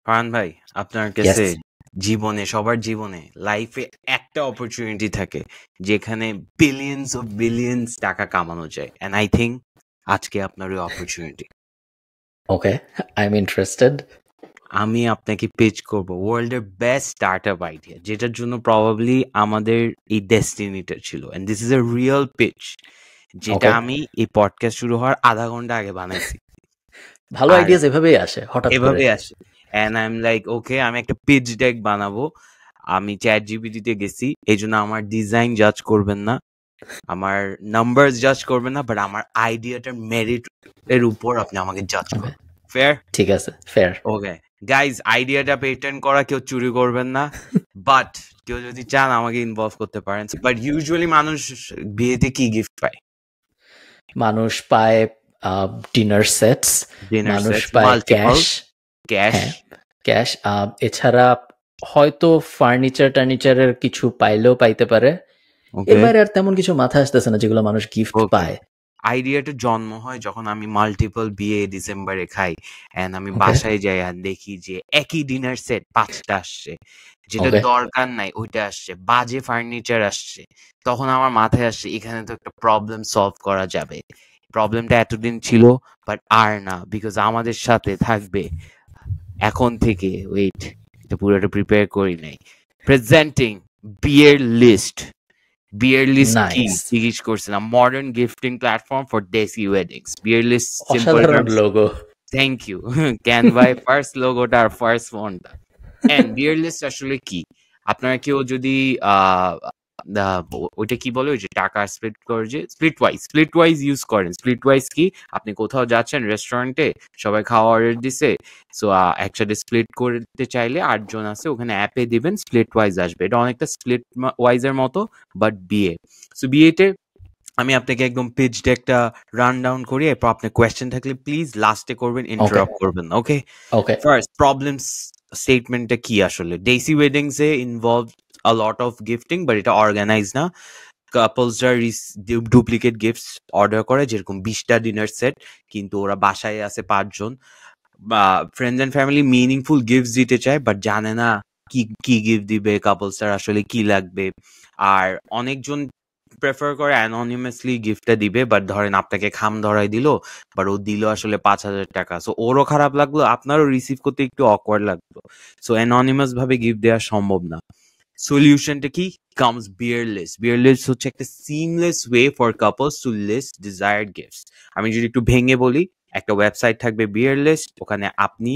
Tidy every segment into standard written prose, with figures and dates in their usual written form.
ফারহান ভাই, আপনার কাছে Yes. জীবনে সবার জীবনে লাইফে একটা অপরচুনিটি থাকে যেখানে বিলিয়ন্স টাকা কামানো যায়, এন্ড আই থিঙ্ক আজকে আপনার ওই অপরচুনিটি। Okay. I'm interested. আমি আপনাকে পিচ করব ওয়ার্ল্ডের বেস্ট স্টার্টআপ আইডিয়া, যেটার জন্য প্রবাবলি আমাদের এই ডেস্টিনিটা ছিল, and this is a real pitch, যেটা Okay. আমি এই পডকাস্ট শুরু হওয়ার আধা ঘন্টা আগে বানাইছি। ভালো আর আইডিয়াস এভাবেই আসে হঠাৎ করে। এভাবে আসে, and I am like okay, আমি একটা পিচ ডেক বানাবো। আমি চ্যাট জিপিটিতে গেছি, এই জন্য আমার ডিজাইন জাজ করবেন না, আমার নাম্বারস জাজ করবেন না, বাট আমার আইডিয়াটার মেরিট এর উপর আপনি আমাকে জাজ করবেন। ফেয়ার? ঠিক আছে, ফেয়ার। ওকে গাইজ, আইডিয়াটা পেটেন্ট করা কেউ চুরি করবেন না, বাট কেউ যদি চান আমাকে ইনভলভ করতে পারেন। বাট ইউজুয়ালি মানুষ বিয়েতে কি গিফট পায়? মানুষ পায় ডিনার সেটস, ডিনার মানুষ সেট, পায় মাল্টিপল ক্যাশ, ক্যাশ, ক্যাশ। এছাড়া হয়তো টার্নিচারের কিছু পাইলেও পাইতে পারে। ওকে। এবার আর তেমন কিছু মাথায় আসতেছে না যেগুলো মানুষ গিফট Okay. পায়। আইডিয়াটা জন্ম হয় যখন আমি মাল্টিপল বিয়ে ডিসেম্বরে খাই, এন্ড আমি Okay. বাসায় যাই আর দেখি যে একই ডিনার সেট 5টা আসছে, যেটা Okay. দরকার নাই ওইটা আসছে, বাজে ফার্নিচার আসছে। তখন আমার মাথায় আসছে এখানে তো একটা প্রবলেম সলভ করা যাবে। প্রবলেমটা এতদিন ছিল, বাট আর না, বিকজ আমাদের সাথে থাকবে এখন থেকে। ওয়েট, এটা পুরোটা প্রিপেয়ার করি নাই। Presenting Biyer list. বিয়ার লিস্ট কি Nice. জিজ্ঞেস করছিলাম, modern gifting platform for desi weddings. Biyer list simple অসাধারণ টার্মস। লোগো। থ্যাংক ইউ ক্যানভায় ফার্স্ট লোগোটা আর ফার্স্ট ফন্টটা। এন্ড বিয়ার লিস্ট আসলে কি, আপনারা কেউ যদি ওইটা কি বলে, ওই যে টাকা স্প্লিট করে, যে স্প্লিট ওয়াইজ ইউজ করেন। স্প্লিট ওয়াইজ কি, আপনি কোথাও যাচ্ছেন রেস্টুরেন্টে, সবাই খাওয়া অর্ডার দিছে, সো একসাথে স্প্লিট করতে চাইলে 8 জন আছে, ওখানে অ্যাপে দিবেন, স্প্লিট ওয়াইজ আসবে। এটা অনেকটা স্প্লিট ওয়াইজের মতো, বাট বিয়ে। সো বিয়েতে আমি আপনাকে একদম পিচ ডেকটা রান ডাউন করি, এরপর আপনার কোয়েশ্চেন থাকলে প্লিজ লাস্টে করবেন, ইন্টারাপ্ট করবেন। ওকে, ওকে, ফার্স্ট প্রবলেমস স্টেটমেন্টটা কি আসলে? Deci weddings A involve a lot of gifting, but এটা অর্গানাইজ না। কাপলসরা ডুপ্লিকেট গিফটস অর্ডার করে, যেরকম 20টা ডিনার সেট, কিন্তু ওরা বাসায় আছে 5 জন। Friends and family meaningful gifts দিতে চায়, বাট জানে না কি কি গিফট দিবে, কাপলসরা আসলে কি লাগবে। আর অনেকজন প্রেফার করে অ্যানোনিমাসলি গিফটটা দিবে, বাট ধরেন আপনাকে খাম ধরাই দিল, বাট ও দিল আসলে 5,000 টাকা, সো ওরও খারাপ লাগলো, আপনারও রিসিভ করতে একটু অকওয়ার্ড লাগলো। সো অ্যানোনিমাস ভাবে গিফট দেওয়া সম্ভব না। সলিউশনটা কি? Comes Bear List. বিয়ার লিস্ট হচ্ছে একটা seamless way for couples to list desired gifts. আমি যদি একটু ভেঙে বলি, একটা ওয়েবসাইট থাকবে বিয়ার লিস্ট, ওখানে আপনি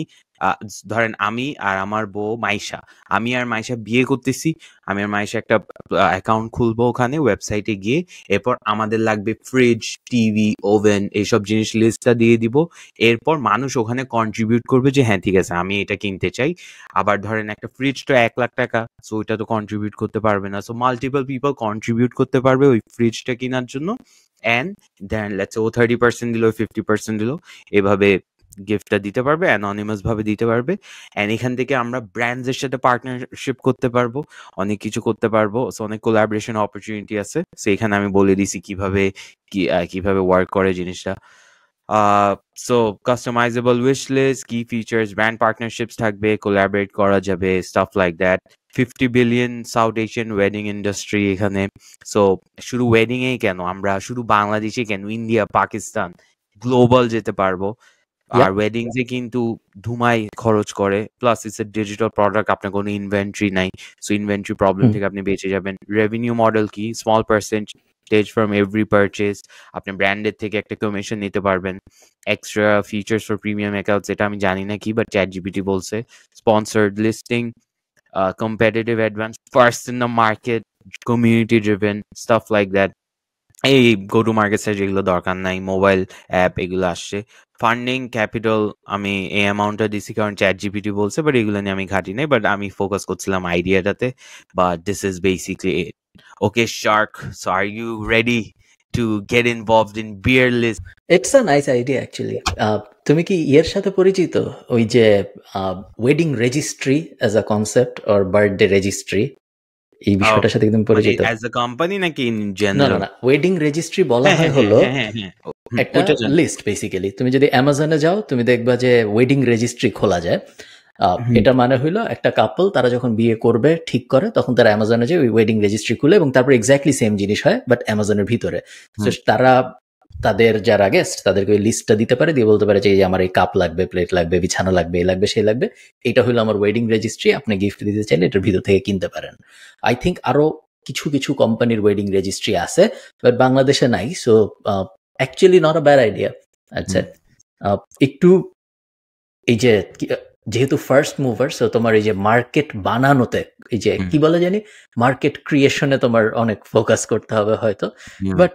ধরেন আমি আর আমার বউ মাইশা, আমি আর মাইশা বিয়ে করতেছি, আমি আর মাইশা একটা অ্যাকাউন্ট খুলবো ওখানে ওয়েবসাইটে গিয়ে, এরপর আমাদের লাগবে ফ্রিজ, টিভি, ওভেন, এইসব জিনিস লিস্টটা দিয়ে দিব। এরপর মানুষ ওখানে কন্ট্রিবিউট করবে যে হ্যাঁ ঠিক আছে আমি এটা কিনতে চাই। আবার ধরেন একটা ফ্রিজ তো 1 লাখ টাকা, সো ওইটা তো কন্ট্রিবিউট করতে পারবে না, সো মাল্টিপল পিপল কন্ট্রিবিউট করতে পারবে ওই ফ্রিজটা কেনার জন্য, অ্যান্ড দেন লেটস ও 30% দিল, 50% দিল, এভাবে গিফটটা দিতে পারবে, অ্যানোনিমাস ভাবে দিতে পারবে। অ্যান্ড এখান থেকে আমরা ব্র্যান্ডসের সাথে পার্টনারশিপ করতে পারবো, অনেক কিছু করতে পারবো, সো অনেক কোলাবোরেশন অপরচুনিটি আছে। সো এখানে আমি বলে দিছি কিভাবে ওয়ার্ক করে জিনিসটা। So customizable wish list, key features, brand partnerships থাকবে, collaborate করা যাবে, stuff like that. 50 billion South Asian wedding industry এখানে। সো শুধু ওয়েডিং এই কেন, আমরা শুধু বাংলাদেশে কেন, ইন্ডিয়া, পাকিস্তান, গ্লোবাল যেতে পারবো। আর ওয়েডিংস এ কিন্তু ধুমাই খরচ করে, plus it's a digital product, আপনার কোনো ইনভেন্টরি নাই, সো ইনভেন্টরি প্রবলেম থেকে আপনি বেঁচে যাবেন। রেভিনিউ মডেল কি? Small percentage from every purchase, আপনি ব্র্যান্ডের থেকে একটা কমিশন নিতে পারবেন। Extra features for premium accounts, এটা আমি জানি না কি, বাট চ্যাট জিপিটি বলছে। Sponsored listing, competitive advance, first in the market, community driven, stuff like that. এই গো টু মার্কেট সাইট যেগুলো দরকার নাই, মোবাইল অ্যাপ এগুলো আসছে। ফান্ডিং ক্যাপিটাল আমি এই অ্যামাউন্টটা দিছি কারণ চ্যাট জিপিটি বলছে, বাট এগুলো নিয়ে আমি ঘাটি নাই, বাট আমি ফোকাস করছিলাম আইডিয়াটাতে। But this is basically it. Okay shark, so are you ready to get involved in beer list? It's a nice idea actually. তুমি কি এর সাথে পরিচিত, ওই যে wedding registry as a concept or birthday registry, এই বিষয়টার সাথে একদম পরিচিত? অ্যাজ আ কোম্পানি নাকি ইন না জেনারেল? না, ওয়েডিং রেজিস্ট্রি বলা হয় হলো একটা লিস্ট বেসিক্যালি। তুমি যদি অ্যামাজনে যাও তুমি দেখবা যে ওয়েডিং রেজিস্ট্রি খোলা যায়। এটা মানে হইলো একটা কাপল তারা যখন বিয়ে করবে ঠিক করে তখন তারা অ্যামাজনে যে ওই ওয়েডিং রেজিস্ট্রি খুলে এবং তারপর এক্স্যাক্টলি সেম জিনিস হয় বাট অ্যামাজনের ভিতরে। তো তারা তাদের যারা গেস্ট তাদেরকে ওই লিস্টটা দিতে পারে, দিয়ে বলতে পারে যে আমার এই কাপ লাগবে, প্লেট লাগবে, বিছানা লাগবে, এই লাগবে, সেই লাগবে, এটা হলো আমার ওয়েডিং রেজিস্ট্রি, আপনি গিফট দিতে চাইলে এটার ভিতর থেকে কিনতে পারেন। আই থিঙ্ক আরো কিছু কিছু কোম্পানির ওয়েডিং রেজিস্ট্রি আছে বাট বাংলাদেশে নাই। So actually not a bad idea. আচ্ছা, একটু এই যে যেহেতু ফার্স্ট মুভার, সো তোমার এই যে মার্কেট বানানোতে, এই যে কি বলে জানি, মার্কেট ক্রিয়েশনে তোমার অনেক ফোকাস করতে হবে হয়তো, বাট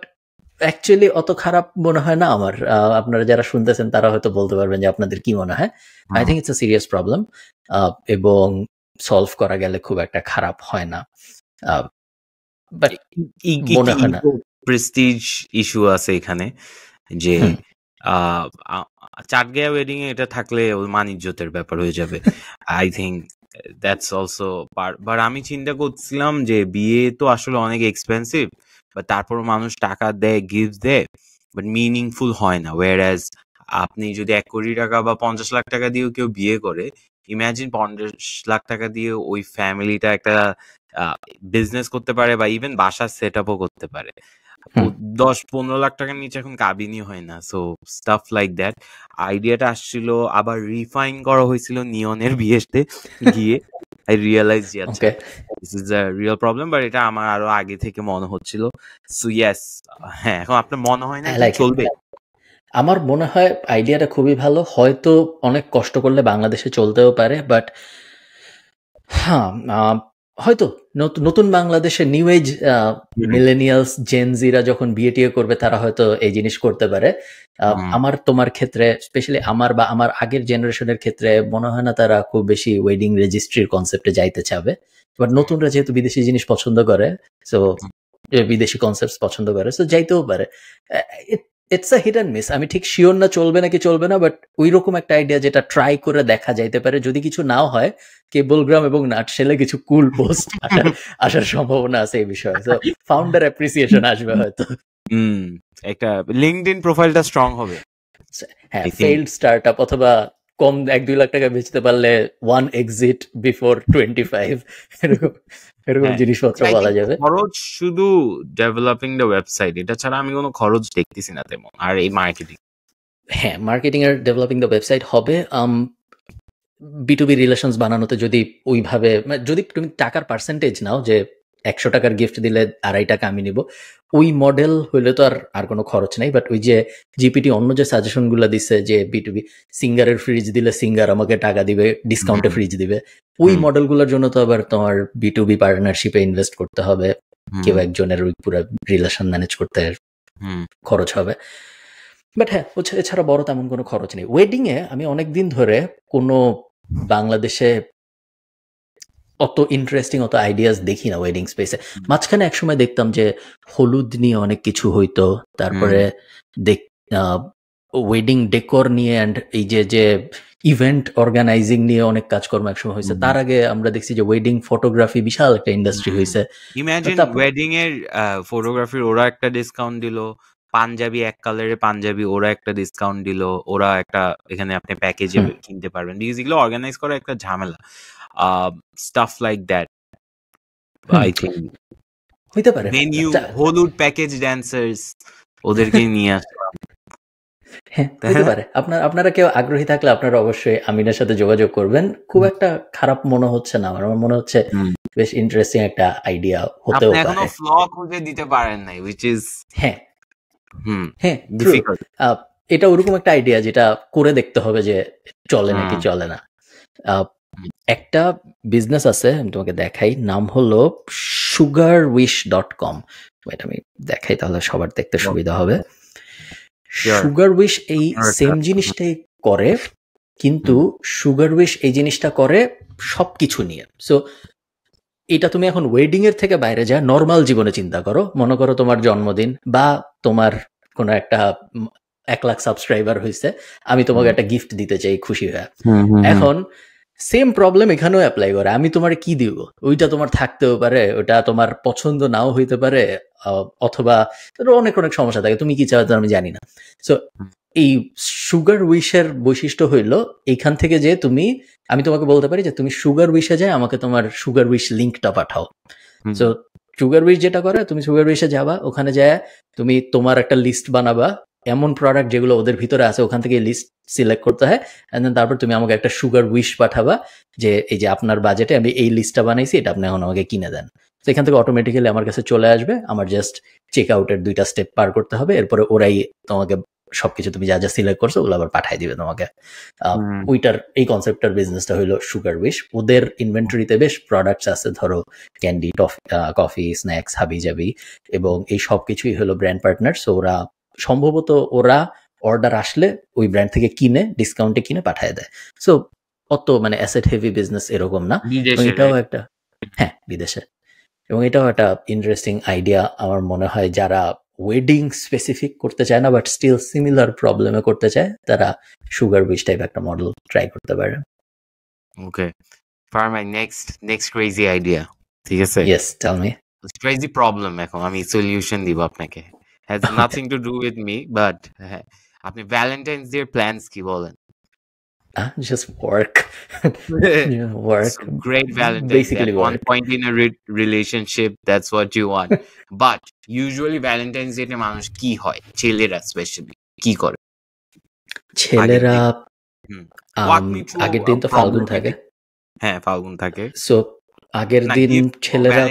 অ্যাকচুয়ালি অত খারাপ মনে হয় না আমার। আপনারা যারা শুনতেছেন তারা হয়তো বলতে পারবেন যে আপনাদের কি মনে হয়। I think it's a serious problem এবং সলভ করা গেলে খুব একটা খারাপ হয় না, বাট মনে হয় না। প্রেস্টিজ ইস্যু আছে এখানে যে চাটগাঁয়া ওয়েডিং এ এটা থাকলে মান ইজ্জতের ব্যাপার হয়ে যাবে। I think that's also but আমি চিন্তা করছিলাম যে বিয়ে তো আসলে অনেক এক্সপেন্সিভ, বাট তারপর মানুষ টাকা দেয়, গিফট দেয়, বাট মিনিংফুল হয় না। ওয়ারঅ্যাজ আপনি যদি 1 কোটি টাকা বা 50 লাখ টাকা দিয়েও কেউ বিয়ে করে, ইমাজিন 50 লাখ টাকা দিয়ে ওই ফ্যামিলিটা একটা বিজনেস করতে পারে বা ইভেন বাসার সেট আপও করতে পারে। 10-15 লাখ টাকার নিচে এখন কাবিনই হয় না। So staff like that. আইডিয়াটা আসছিল, আবার রিফাইন করা হয়েছিল নিয়নের বিয়েতে গিয়ে। আই রিয়েলাইজ যে আচ্ছা this is a real problem, but এটা আমার আরো আগে থেকে মনে হচ্ছিল। সো ইয়েস, হ্যাঁ, এখন আপনার মনে হয় না চলবে? আমার মনে হয় আইডিয়াটা খুবই ভালো, হয়তো অনেক কষ্ট করলে বাংলাদেশে চলতেও পারে, বাট হ্যাঁ, হয়তো নতুন বাংলাদেশে নিউ এজ মিলেনিয়ালস, জেনজিরা যখন বিয়ে টিয়ে করবে তারা হয়তো এই জিনিস করতে পারে। আমার তোমার ক্ষেত্রে স্পেশালি আমার বা আমার আগের জেনারেশনের ক্ষেত্রে মনে হয় না তারা খুব বেশি ওয়েডিং রেজিস্ট্রির কনসেপ্টে যাইতে চাবে, বাট নতুনরা যেহেতু বিদেশি জিনিস পছন্দ করে, সো বিদেশি কনসেপ্ট পছন্দ করে, সো যাইতেও পারে। It's a hit and miss. আমি ঠিক শিওর না চলবে নাকি চলবে না, বাট ওই রকম একটা আইডিয়া যেটা ট্রাই করে দেখা যাইতে পারে। যদি কিছু নাও হয়, কেবলগ্রাম এবং নাটশেলে কিছু কুল পোস্ট আসার সম্ভাবনা আছে এই বিষয়ে। তো ফাউন্ডার অ্যাপ্রিসিয়েশন আসবে হয়তো। একটা লিঙ্কডইন প্রোফাইলটা স্ট্রং হবে। হ্যাঁ, ফেইল্ড স্টার্টআপ অথবা কম 1-2 লাখ টাকা বেচতে পারলে 1 এক্সিট বিফোর 25, এরকম জিনিসপত্র বলা যাবে। খরচ শুধু ডেভেলপিং দ্য ওয়েবসাইট, এটা ছাড়া আমি কোনো খরচ দেখতেছি না তেমন। আর এই মার্কেটিং, হ্যাঁ, marketing R developing the website হবে। B2B রিলেশনস বানানোতে যদি ওইভাবে, যদি তুমি টাকার পার্সেন্টেজ নাও যে 100 টাকার গিফট দিলে 2.5 টাকা আমি নিব, ওই মডেল হইলে তো আর কোনো খরচ নাই। বাট ওই যে জিপিটি অন্য যে সাজেশনগুলো দিচ্ছে যে B2B সিঙ্গারের ফ্রিজ দিলে সিঙ্গার আমাকে টাকা দিবে, ডিসকাউন্টে ফ্রিজ দিবে, ওই মডেলগুলোর জন্য তো আবার তোমার B2B পার্টনারশিপে ইনভেস্ট করতে হবে, কেউ একজনের ওই পুরো রিলেশন ম্যানেজ করতে খরচ হবে। বাট হ্যাঁ, এছাড়া বড় তেমন কোনো খরচ নেই। ওয়েডিং এ আমি অনেকদিন ধরে কোনো বাংলাদেশে অত ইন্টারেস্টিং অত আইডিয়াস দেখি না ওয়েডিং স্পেসে। মাঝখানে একসময় দেখতাম যে হলুদ নিয়ে অনেক কিছু হইতো, তারপরে ওয়েডিং ডেকোর নিয়ে অ্যান্ড এই যে ইভেন্ট অর্গানাইজিং নিয়ে অনেক কাজকর্ম একসময় হয়েছে। তার আগে আমরা দেখছি যে ওয়েডিং ফটোগ্রাফি বিশাল একটা ইন্ডাস্ট্রি হয়েছে। ইমাজিন ওয়েডিং এর ফটোগ্রাফির ওরা একটা ডিসকাউন্ট দিল, পাঞ্জাবি এক কালারের পাঞ্জাবি ওরা একটা ডিসকাউন্ট দিল, ওরা একটা এখানে আপনি প্যাকেজে কিনতে পারবেন। বিকজ এগুলো অর্গানাইজ করা একটা ঝামেলা। Staff like that I think হইতে পারে। ভেনিউ, হলুদ প্যাকেজ ড্যান্সার্স, ওদেরকে নিয়ে আসলাম। হ্যাঁ, হতে পারে। আপনারা কেউ আগ্রহী থাকলে আপনারা অবশ্যই আমিনের সাথে যোগাযোগ করবেন। খুব একটা খারাপ মনে হচ্ছে না আমার মনে হচ্ছে বেশ ইন্টারেস্টিং একটা আইডিয়া হতেও পারে। এখনো ফ্ল খুঁজে দিতে পারেন নাই, which is হ্যাঁ ডিফিকাল্ট। এটা ওরকম একটা আইডিয়া যেটা করে দেখতে হবে যে চলে নাকি চলে না। একটা বিজনেস আছে, আমি তোমাকে দেখাই, নাম হলো sugarwish.com। এটা আমি দেখাই তাহলে সবার দেখতে সুবিধা হবে। সুগারউইশ এই সেম জিনিসটাই করে, কিন্তু সুগারউইশ এই জিনিসটা করে সবকিছু নিয়ে। সো এটা তুমি এখন ওয়েডিং এর থেকে বাইরে যা নর্মাল জীবনে চিন্তা করো। মনে করো তোমার জন্মদিন বা তোমার কোনো একটা 1 লাখ সাবস্ক্রাইবার হয়েছে, আমি তোমাকে একটা গিফট দিতে চাই খুশি হয়ে। এখন সেম প্রবলেম এখানেও অ্যাপ্লাই করে। আমি তোমার কি দিব, ওইটা তোমার থাকতেও পারে, ওটা তোমার পছন্দ নাও হইতে পারে, অথবা অনেক অনেক সমস্যা থাকে, তুমি কি চাও তো আমি জানি না। সো এই সুগার উইশের বৈশিষ্ট্য হইল এইখান থেকে যে আমি তোমাকে বলতে পারি যে তুমি সুগার উইশে যায় আমাকে তোমার সুগার উইশ লিঙ্কটা পাঠাও। সো সুগার উইশ যেটা করে, তুমি সুগার উইশে যাবা, ওখানে যায় তুমি তোমার একটা লিস্ট বানাবা এমন প্রোডাক্ট যেগুলো ওদের ভিতরে আছে, ওখান থেকে লিস্ট সিলেক্ট করতে হয়, এন্ড দেন তারপর তুমি আমাকে একটা সুগার উইশ পাঠাবা যে এই যে আপনার বাজেটে আমি এই লিস্টটা বানাইছি, এটা আপনি এখন আমাকে কিনে দেন। সেখান থেকে অটোমেটিক্যালি আমার কাছে চলে আসবে, আমার জাস্ট চেক আউটের 2টা স্টেপ পার করতে হবে, এরপরে ওরাই তোমাকে সবকিছু তুমি যা যা সিলেক্ট করছো ওগুলো আবার পাঠাই দিবে তোমাকে। ওইটার এই কনসেপ্টটার বিজনেসটা হলো সুগার উইশ। ওদের ইনভেন্টরিতে বেশ প্রোডাক্টস আছে, ধরো ক্যান্ডি, কফি, স্ন্যাক্স, হাবি জাবি, এবং এই সব কিছুই হলো ব্র্যান্ড পার্টনার। সো ওরা সম্ভবত অর্ডার আসলে ওই ব্র্যান্ড থেকে কিনে ডিসকাউন্টে কিনে পাঠায় দেয়। সো অত মানে অ্যাসেট হেভি বিজনেস এরকম না। এটাও একটা, হ্যাঁ বিদেশে, এবং এটাও একটা ইন্টারেস্টিং আইডিয়া আমার মনে হয়। যারা ওয়েডিং স্পেসিফিক করতে চায় না বাট স্টিল সিমিলার প্রবলেমে করতে চায়, তারা সুগার উইশ টাইপ একটা মডেল ট্রাই করতে পারে। Okay, for my next crazy idea, ঠিক আছে? Yes, tell me. Crazy problem, এখন আমি সলিউশন দিব আপনাকে। Has nothing to do with me, but আপনি ভ্যালেন্টাইন্স ডে প্ল্যানস কি বলেন? Just work. Yeah, work. So great Valentine's Day. Basically At one work. point in a relationship, that's what you want. But usually Valentine's Day মানুষ কি হয়, ছেলেরা specially কি করে? ছেলেরা Walk me through আগের দিন তো ফাল্গুন থাকে। হ্যাঁ, ফাল্গুন থাকে। সো আগের দিন ছেলেরা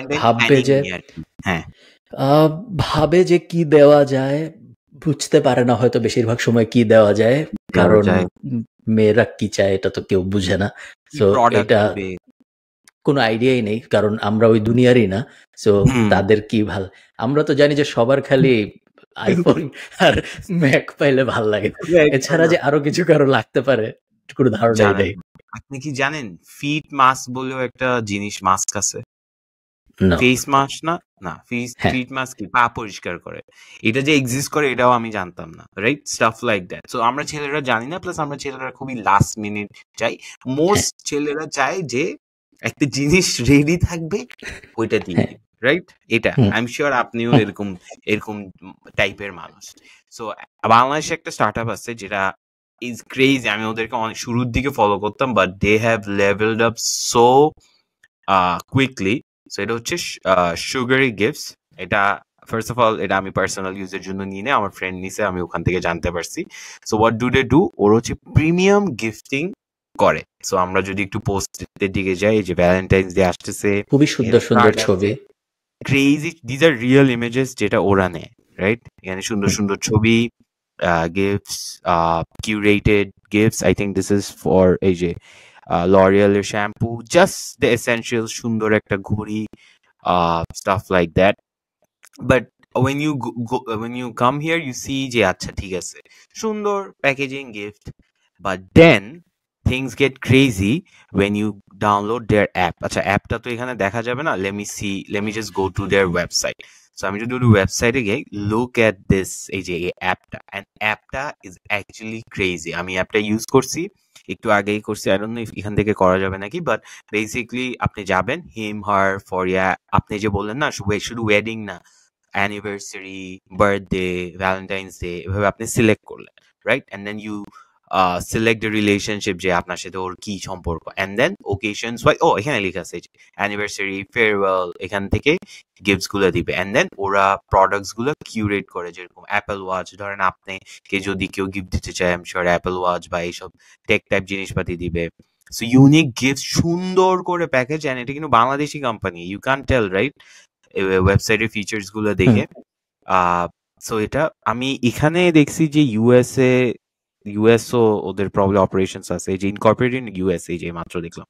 ভাবে যে কি দেওয়া যায়, বুঝতে পারে না হয়তো বেশিরভাগ সময় কি দেওয়া যায়, কারণ মেয়েরা কি চায় এটা তো কেউ বুঝে না। সো এটা কোনো আইডিয়াই নেই, কারণ আমরা ওই দুনিয়ারই না। সো তাদের কি ভাল, আমরা তো জানি যে সবার খালি আইফোন আর ম্যাক পাইলে ভাল লাগে, এছাড়া যে আরো কিছু কারো লাগতে পারে কোনো ধারণাই নেই। আপনি কি জানেন ফিট মাস্ক বলেও একটা জিনিস, মাস্ক আছে? ফেস মাস্ক না ফিট মাস্ক কি পা পরিষ্কার করে, এটা যে এক্সিস্ট করে এটাও আমি জানতাম না, right? Staff like that. So আমরা ছেলেরা জানি না, প্লাস আমরা ছেলেরা খুবই লাস্ট মিনিট চাই। মোস্ট ছেলেরা চায় যে একটা জিনিস রেডি থাকবে ওইটা দিয়ে, রাইট? এটা আই এম শিওর আপনিও এরকম টাইপের মানুষ। সো বাংলাদেশে একটা স্টার্টআপ আছে যেটা ইজ ক্রেজি, আমি ওদেরকে অনেক শুরুর দিকে ফলো করতাম, but they have levelled up so quickly. So এটা হচ্ছে সুগারি গিফটস। এটা ফার্স্ট অফ অল এটা আমি পার্সোনাল ইউজের জন্য নিয়ে নেই, আমার ফ্রেন্ড নিছে, আমি ওখান থেকে জানতে পারছি। So what do they do, ওর হচ্ছে প্রিমিয়াম গিফটিং করে। সো আমরা যদি একটু পোস্টের দিকে যাই, যে ভ্যালেন্টাইন্স ডে আসতেছে, খুবই সুন্দর সুন্দর ছবি, crazy, this are real images যেটা ওরা নেয়, রাইট? এখানে সুন্দর সুন্দর ছবি, gifts, curated gifts. I think this is for এই যে লরিয়ালের শ্যাম্পু, জাস্ট দ্য এসেনশিয়াল, সুন্দর একটা ঘড়ি, stuff like that. But when you come here, you see যে আচ্ছা ঠিক আছে, সুন্দর packaging gift, but then things get crazy when you download their app. আচ্ছা, অ্যাপটা তো এখানে দেখা যাবে না, let me just go to their website. So আমি যদি ওয়েবসাইটে গিয়ে look at this, এই যে অ্যাপটা, and অ্যাপটা is actually crazy. আমি অ্যাপটা ইউজ করছি, একটু আগেই করছি, আই ডোন্ট নো এখান থেকে করা যাবে নাকি, বাট বেসিক্যালি আপনি যাবেন হিম হার ফর ইয়া, আপনি যে বললেন না শুধু ওয়েডিং না, অ্যানিভার্সারি, বার্থডে, ভ্যালেন্টাইন্স ডে, এভাবে আপনি সিলেক্ট করলেন, right? And then you select the relationship, যে আপনার সাথে ওর কি সম্পর্ক, অ্যান্ড দেন ওকেশনস ওয়াই, এখানে লেখা আছে অ্যানিভার্সারি, ফেয়ারওয়েল, এখান থেকে গিফটস গুলো দিবে, অ্যান্ড দেন ওরা প্রোডাক্টস গুলো কিউরেট করে, যেরকম অ্যাপেল ওয়াচ, ধরেন আপনি যদি কেউ গিফট দিতে চায়, আমি শিওর অ্যাপেল ওয়াচ বা এইসব টেক টাইপ জিনিসপাতি দিবে। সো ইউনিক গিফট, সুন্দর করে প্যাকেজ, অ্যান্ড এটা কিন্তু Bangladeshi company, you can tell, right? ওয়েবসাইটের ফিচার্স গুলো দেখে। সো এটা আমি এখানে দেখছি যে ইউএসও ওদের প্রবলি অপারেশনস আছে, যে ইনকর্পোরেটেড ইউএসএ, যে মাত্র দেখলাম।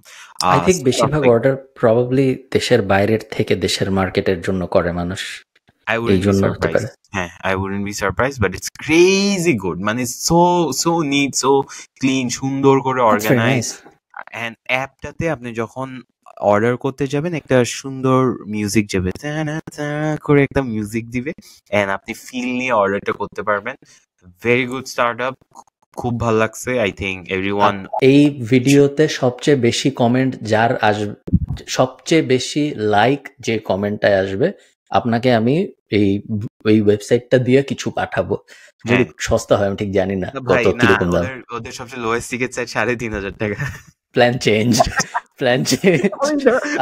আই থিংক বেশিরভাগ অর্ডার প্রবাবলি দেশের বাইরের থেকে দেশের মার্কেটের জন্য করে মানুষ, এই জন্য হতে পারে। হ্যাঁ, I wouldn't be surprised, but it's crazy good. মানে so neat, so clean, সুন্দর করে অর্গানাইজ। এন্ড অ্যাপটাতে আপনি যখন অর্ডার করতে যাবেন, একটা সুন্দর মিউজিক যাবে, করে একটা মিউজিক দিবে, এন্ড আপনি ফিল নিয়ে অর্ডারটা করতে পারবেন। ভেরি গুড স্টার্টআপ, খুব ভালো লাগছে। আই থিঙ্ক এভরিওয়ান এই ভিডিওতে সবচেয়ে বেশি কমেন্ট যার আসবে, সবচেয়ে বেশি লাইক যে কমেন্টটায় আসবে, আপনাকে আমি এই এই ওয়েবসাইটটা দিয়ে কিছু পাঠাবো। যদি সস্তা হয় আমি ঠিক জানি না ভাই কত না, কিরকম দাম। ওদের সবচেয়ে লোয়েস্ট টিকেট চাই 3,500 টাকা। Plan change, plan change.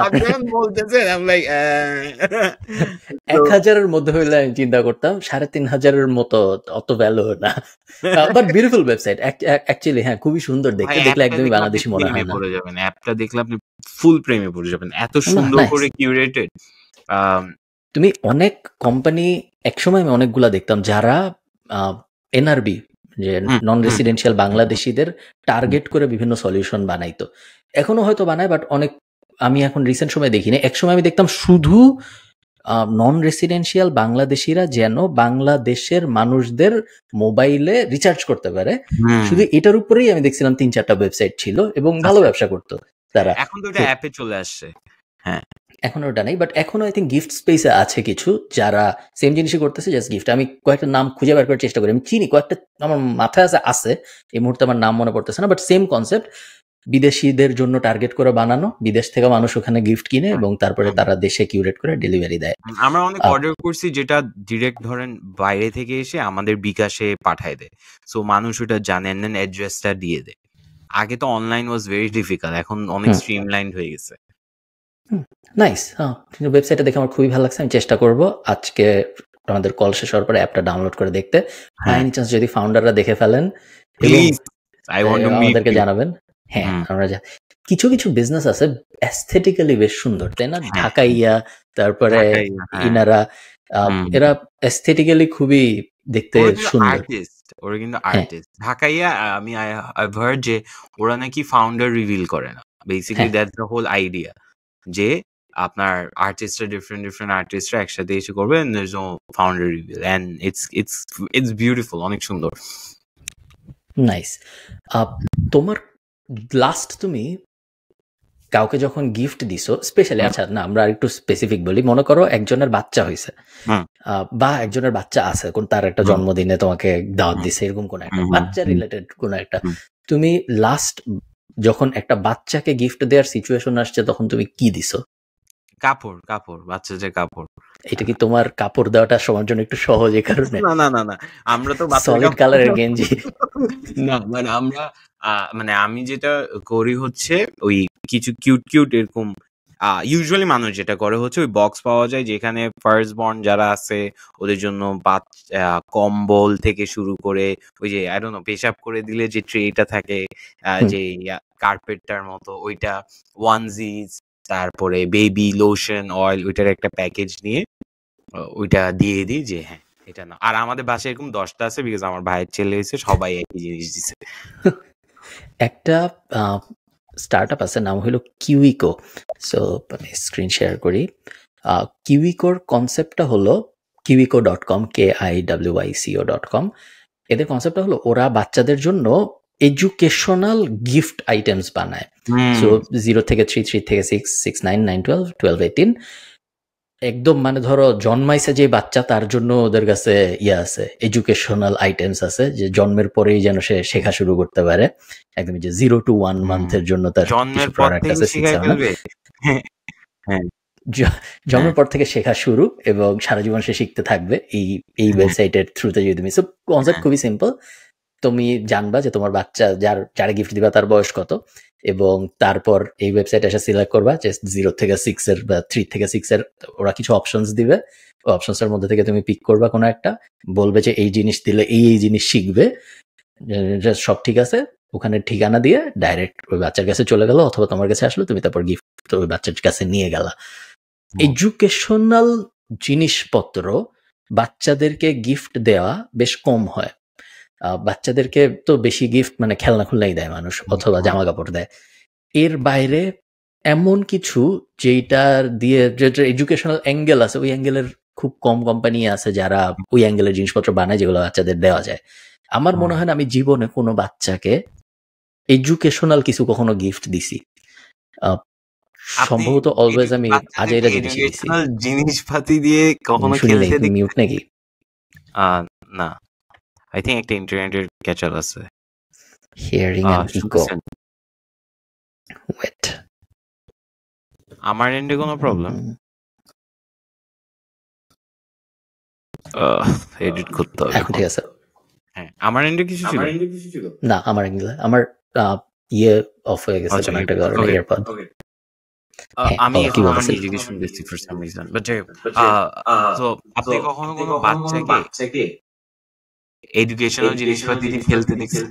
আপনি যখন বলতেছেন আমি লাইক 1,000-এর মধ্যে হইলে আমি চিন্তা করতাম, 3,500-এর মতো অত ভ্যালু না। বাট বিউটিফুল ওয়েবসাইট অ্যাকচুয়ালি, হ্যাঁ খুবই সুন্দর দেখতে, দেখলে একদমই বাংলাদেশি মনে হয় না। পড়ে যাবেন, অ্যাপটা দেখলে আপনি ফুল প্রেমে পড়ে যাবেন, এত সুন্দর করে কিউরেটেড। তুমি অনেক কোম্পানি, একসময় আমি অনেকগুলা দেখতাম যারা এনআরবি, যে নন রেসিডেন্সিয়াল বাংলাদেশিদের টার্গেট করে বিভিন্ন সলিউশন বানাইতো, এখনো হয়তো বানায়, বাট অনেক, আমি এখন রিসেন্ট সময় দেখিনি। একসময় আমি দেখতাম শুধু নন রেসিডেন্সিয়াল বাংলাদেশিরা যেন বাংলাদেশের মানুষদের মোবাইলে রিচার্জ করতে পারে, শুধু এটার উপরেই আমি দেখছিলাম 3-4টা ওয়েবসাইট ছিল এবং ভালো ব্যবসা করতো তারা। এখন তো এটা অ্যাপে চলে আসছে। হ্যাঁ, এখন ওটা নেই, বাট এখনো আই থিঙ্ক গিফট স্পেসে আছে কিছু যারা সেম জিনিসই করতেছে, জাস্ট গিফট। আমি কয়েকটা নাম খুঁজে বের করার চেষ্টা করি, আমি চিনি কয়েকটা, আমার মাথায় আছে এই মুহূর্তে আমার নাম মনে পড়তেছে না, বাট সেম কনসেপ্ট, বিদেশিদের জন্য টার্গেট করে বানানো, বিদেশ থেকে মানুষ ওখানে গিফট কিনে এবং তারপরে তারা দেশে কিউরেট করে ডেলিভারি দেয়। আমরা অনেক অর্ডার করছি যেটা ডিরেক্ট ধরেন বাইরে থেকে এসে আমাদের বিকাশে পাঠায় দেয়, সো মানুষ ওটা জানেন না, অ্যাড্রেসটা দিয়ে দেয়। আগে তো অনলাইন ওয়াজ ভেরি ডিফিকাল্ট, এখন অনেক স্ট্রিমলাইন্ড হয়ে গেছে। নাইস, ওয়েবসাইটটা দেখে আমার খুবই ভালো লাগছে। আমি চেষ্টা করব আজকে আমাদের কল শেষ হওয়ার পরে অ্যাপটা ডাউনলোড করে দেখতে। এনি চান্স যদি ফাউন্ডাররা দেখে ফেলেন আমাদেরকে জানাবেন। হ্যাঁ, আমরা কিছু কিছু বিজনেস আছে অ্যাস্থেটিক্যালি বেশ সুন্দর, তাই না? ঢাকাইয়া, তারপরে ইনারা, এরা অ্যাস্থেটিক্যালি খুবই দেখতে সুন্দর। ওরা কিন্তু আর্টিস্ট। ঢাকাইয়া, আমি আই হার্ড যে ওরা নাকি ফাউন্ডার রিভিল করে না। Basically that's the whole idea, যে আপনার আর্টিস্টরা ডিফারেন্ট আর্টিস্টরা একসাথে এসে করবে, and there's no founder reveal, and it's beautiful, অনেক সুন্দর। নাইস। তোমার লাস্ট তুমি কাউকে যখন গিফট দিছো স্পেশালি, আচ্ছা না আমরা একটু স্পেসিফিক বলি, মনে করো একজনের বাচ্চা হয়েছে বা একজনের বাচ্চা আছে, কোন তার একটা জন্মদিনে তোমাকে দাওয়াত দিছে, এরকম কোন একটা বাচ্চা রিলেটেড কোন একটা, তুমি লাস্ট যখন একটা বাচ্চাকে গিফট দেওয়ার সিচুয়েশন আসছে তখন তুমি কি দিছো? কাপড়, বাচ্চাদের কাপড়। এটা কি তোমার কাপড় দেওয়াটা সবার জন্য একটু সহজ এই কারণে? না, আমরা তো সলিড কালারের গেঞ্জি না, মানে আমি যেটা করি হচ্ছে ওই কিছু কিউট এরকম, ইউজুয়ালি মানুষ যেটা করে হচ্ছে ওই বক্স পাওয়া যায় যেখানে ফার্স্ট বর্ন যারা আছে ওদের জন্য কম্বল থেকে শুরু করে ওই যে আই ডোন্ট নো পেশাব করে দিলে যে ট্রেটা থাকে, যে কার্পেটটার মতো ওইটা, ওয়ানজিস, তারপরে বেবি লোশন, অয়েল, ওইটার একটা প্যাকেজ নিয়ে ওইটা দিয়ে দিই যে হ্যাঁ এটা না। আর আমাদের বাসায় এরকম 10টা আছে, বিকজ আমার ভাইয়ের ছেলে হয়েছে, সবাই একই জিনিস দিছে। একটা স্টার্টআপ আছে, নাম হলো কিউইকো। সো আমি স্ক্রিন শেয়ার করি। কিউইকোর কনসেপ্টটা হলো kiwiko.com, KIWICO.com। এদের কনসেপ্টটা হলো ওরা বাচ্চাদের জন্য এডুকেশনাল গিফট আইটেমস বানায়। সো 0 থেকে 3, 3 থেকে 6, 6, 9, 9, 12, 12, 18, একদম মানে ধরো জন্মাইছে যে বাচ্চা তার জন্য ওদের কাছে আছে, এডুকেশনাল আইটেমস আছে, যে জন্মের পরেই যেন সে শেখা শুরু করতে পারে, একদম যে 0 to 1 মান্থের জন্য তার জন্মের পর থেকে জন্মের পর থেকে শেখা শুরু এবং সারা জীবন সে শিখতে থাকবে এই ওয়েবসাইটের থ্রুতে। যদি তুমি, সো কনসেপ্ট খুবই সিম্পল, তুমি জানবা যে তোমার বাচ্চা যারা গিফট দিবা তার বয়স কত, এবং তারপর এই ওয়েবসাইটে এসে সিলেক্ট করবা যে 0 থেকে 6 এর বা 3 থেকে 6 এর, ওরা কিছু অপশনস দিবে, ওই অপশনসের মধ্যে থেকে তুমি পিক করবা কোনো একটা, বলবে যে এই জিনিস দিলে এই জিনিস শিখবে, সব ঠিক আছে, ওখানে ঠিকানা দিয়ে ডাইরেক্ট ওই বাচ্চার কাছে চলে গেল, অথবা তোমার কাছে আসলো, তুমি তারপর গিফট ওই বাচ্চার কাছে নিয়ে গেলা। এডুকেশনাল জিনিসপত্র বাচ্চাদেরকে গিফট দেওয়া বেশ কম হয়। বাচ্চাদেরকে তো বেশি গিফট মানে খেলনা খুলনাই দেয় মানুষ, অথবা জামা কাপড় দেয়। এর বাইরে এমন কিছু যেটার দিয়ে যেটা এডুকেশনাল অ্যাঙ্গেল আছে, ওই অ্যাঙ্গেলের খুব কম কোম্পানি আছে যারা ওই অ্যাঙ্গেলের জিনিসপত্র বানায় যেগুলো বাচ্চাদের দেওয়া যায়। আমার মনে হয় না আমি জীবনে কোনো বাচ্চাকে এডুকেশনাল কিছু কখনো গিফট দিছি। সম্ভবত অলওয়েজ আমি আজাইরা জিনিস দিছি। জিনিসপাতি দিয়ে কখনো খেলতে দেখি মিউট নাকি? না, আই থিংক একটা ইন্টারনেটের ক্যাচার আছে। Hearing and echo. শুনতেছেন? ওয়েট, আমার এন্ডে কোনো প্রবলেম? এডিট করতে হবে এখন ঠিক আছে। হ্যাঁ, আমার এন্ডে কিছু ছিল? না, আমার ইয়ে অফ হয়ে গেছে কোনো একটা কারণে, এয়ারপড। আমি কি এখন আমার বলতেছেন? নিজেকে শুনতেছি ফর সাম রিজন, বাট তো আপনি কখনো কোনো বাচ্চাকে এডুকেশনাল জিনিসপাতি দিয়ে খেলতে দেখছেন?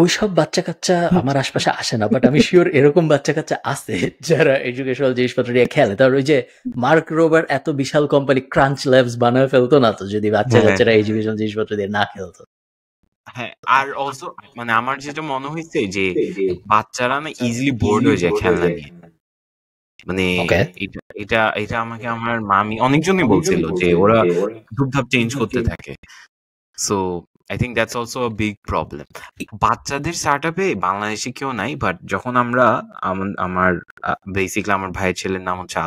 ওইসব বাচ্চা কাচ্চা আমার আশপাশে আসে না, বাট আমি শিওর এরকম বাচ্চা কাচ্চা আছে যারা এডুকেশনাল জিনিসপত্র নিয়ে খেলে। তার ওই যে মার্ক রোবার এত বিশাল কোম্পানি ক্রাঞ্চ ল্যাবস বানায় ফেলতো না তো, যদি বাচ্চা কাচ্চারা এডুকেশনাল জিনিসপত্র দিয়ে না খেলতো। হ্যাঁ, আর অলসো মানে আমার যেটা মনে হয়েছে যে বাচ্চারা না ইজিলি বোর্ড হয়ে যায় খেলনা নিয়ে। মানে এটা আমাকে আমার মামি অনেকজনই বলছিল যে ওরা ধূপধাপ চেঞ্জ করতে থাকে। So I think that's also a big problem. বাচ্চাদের স্টার্টআপে বাংলাদেশে কেউ নাই, বাট যখন আমরা আমার বেসিক্যালি আমার ভাইয়ের ছেলের নাম হচ্ছে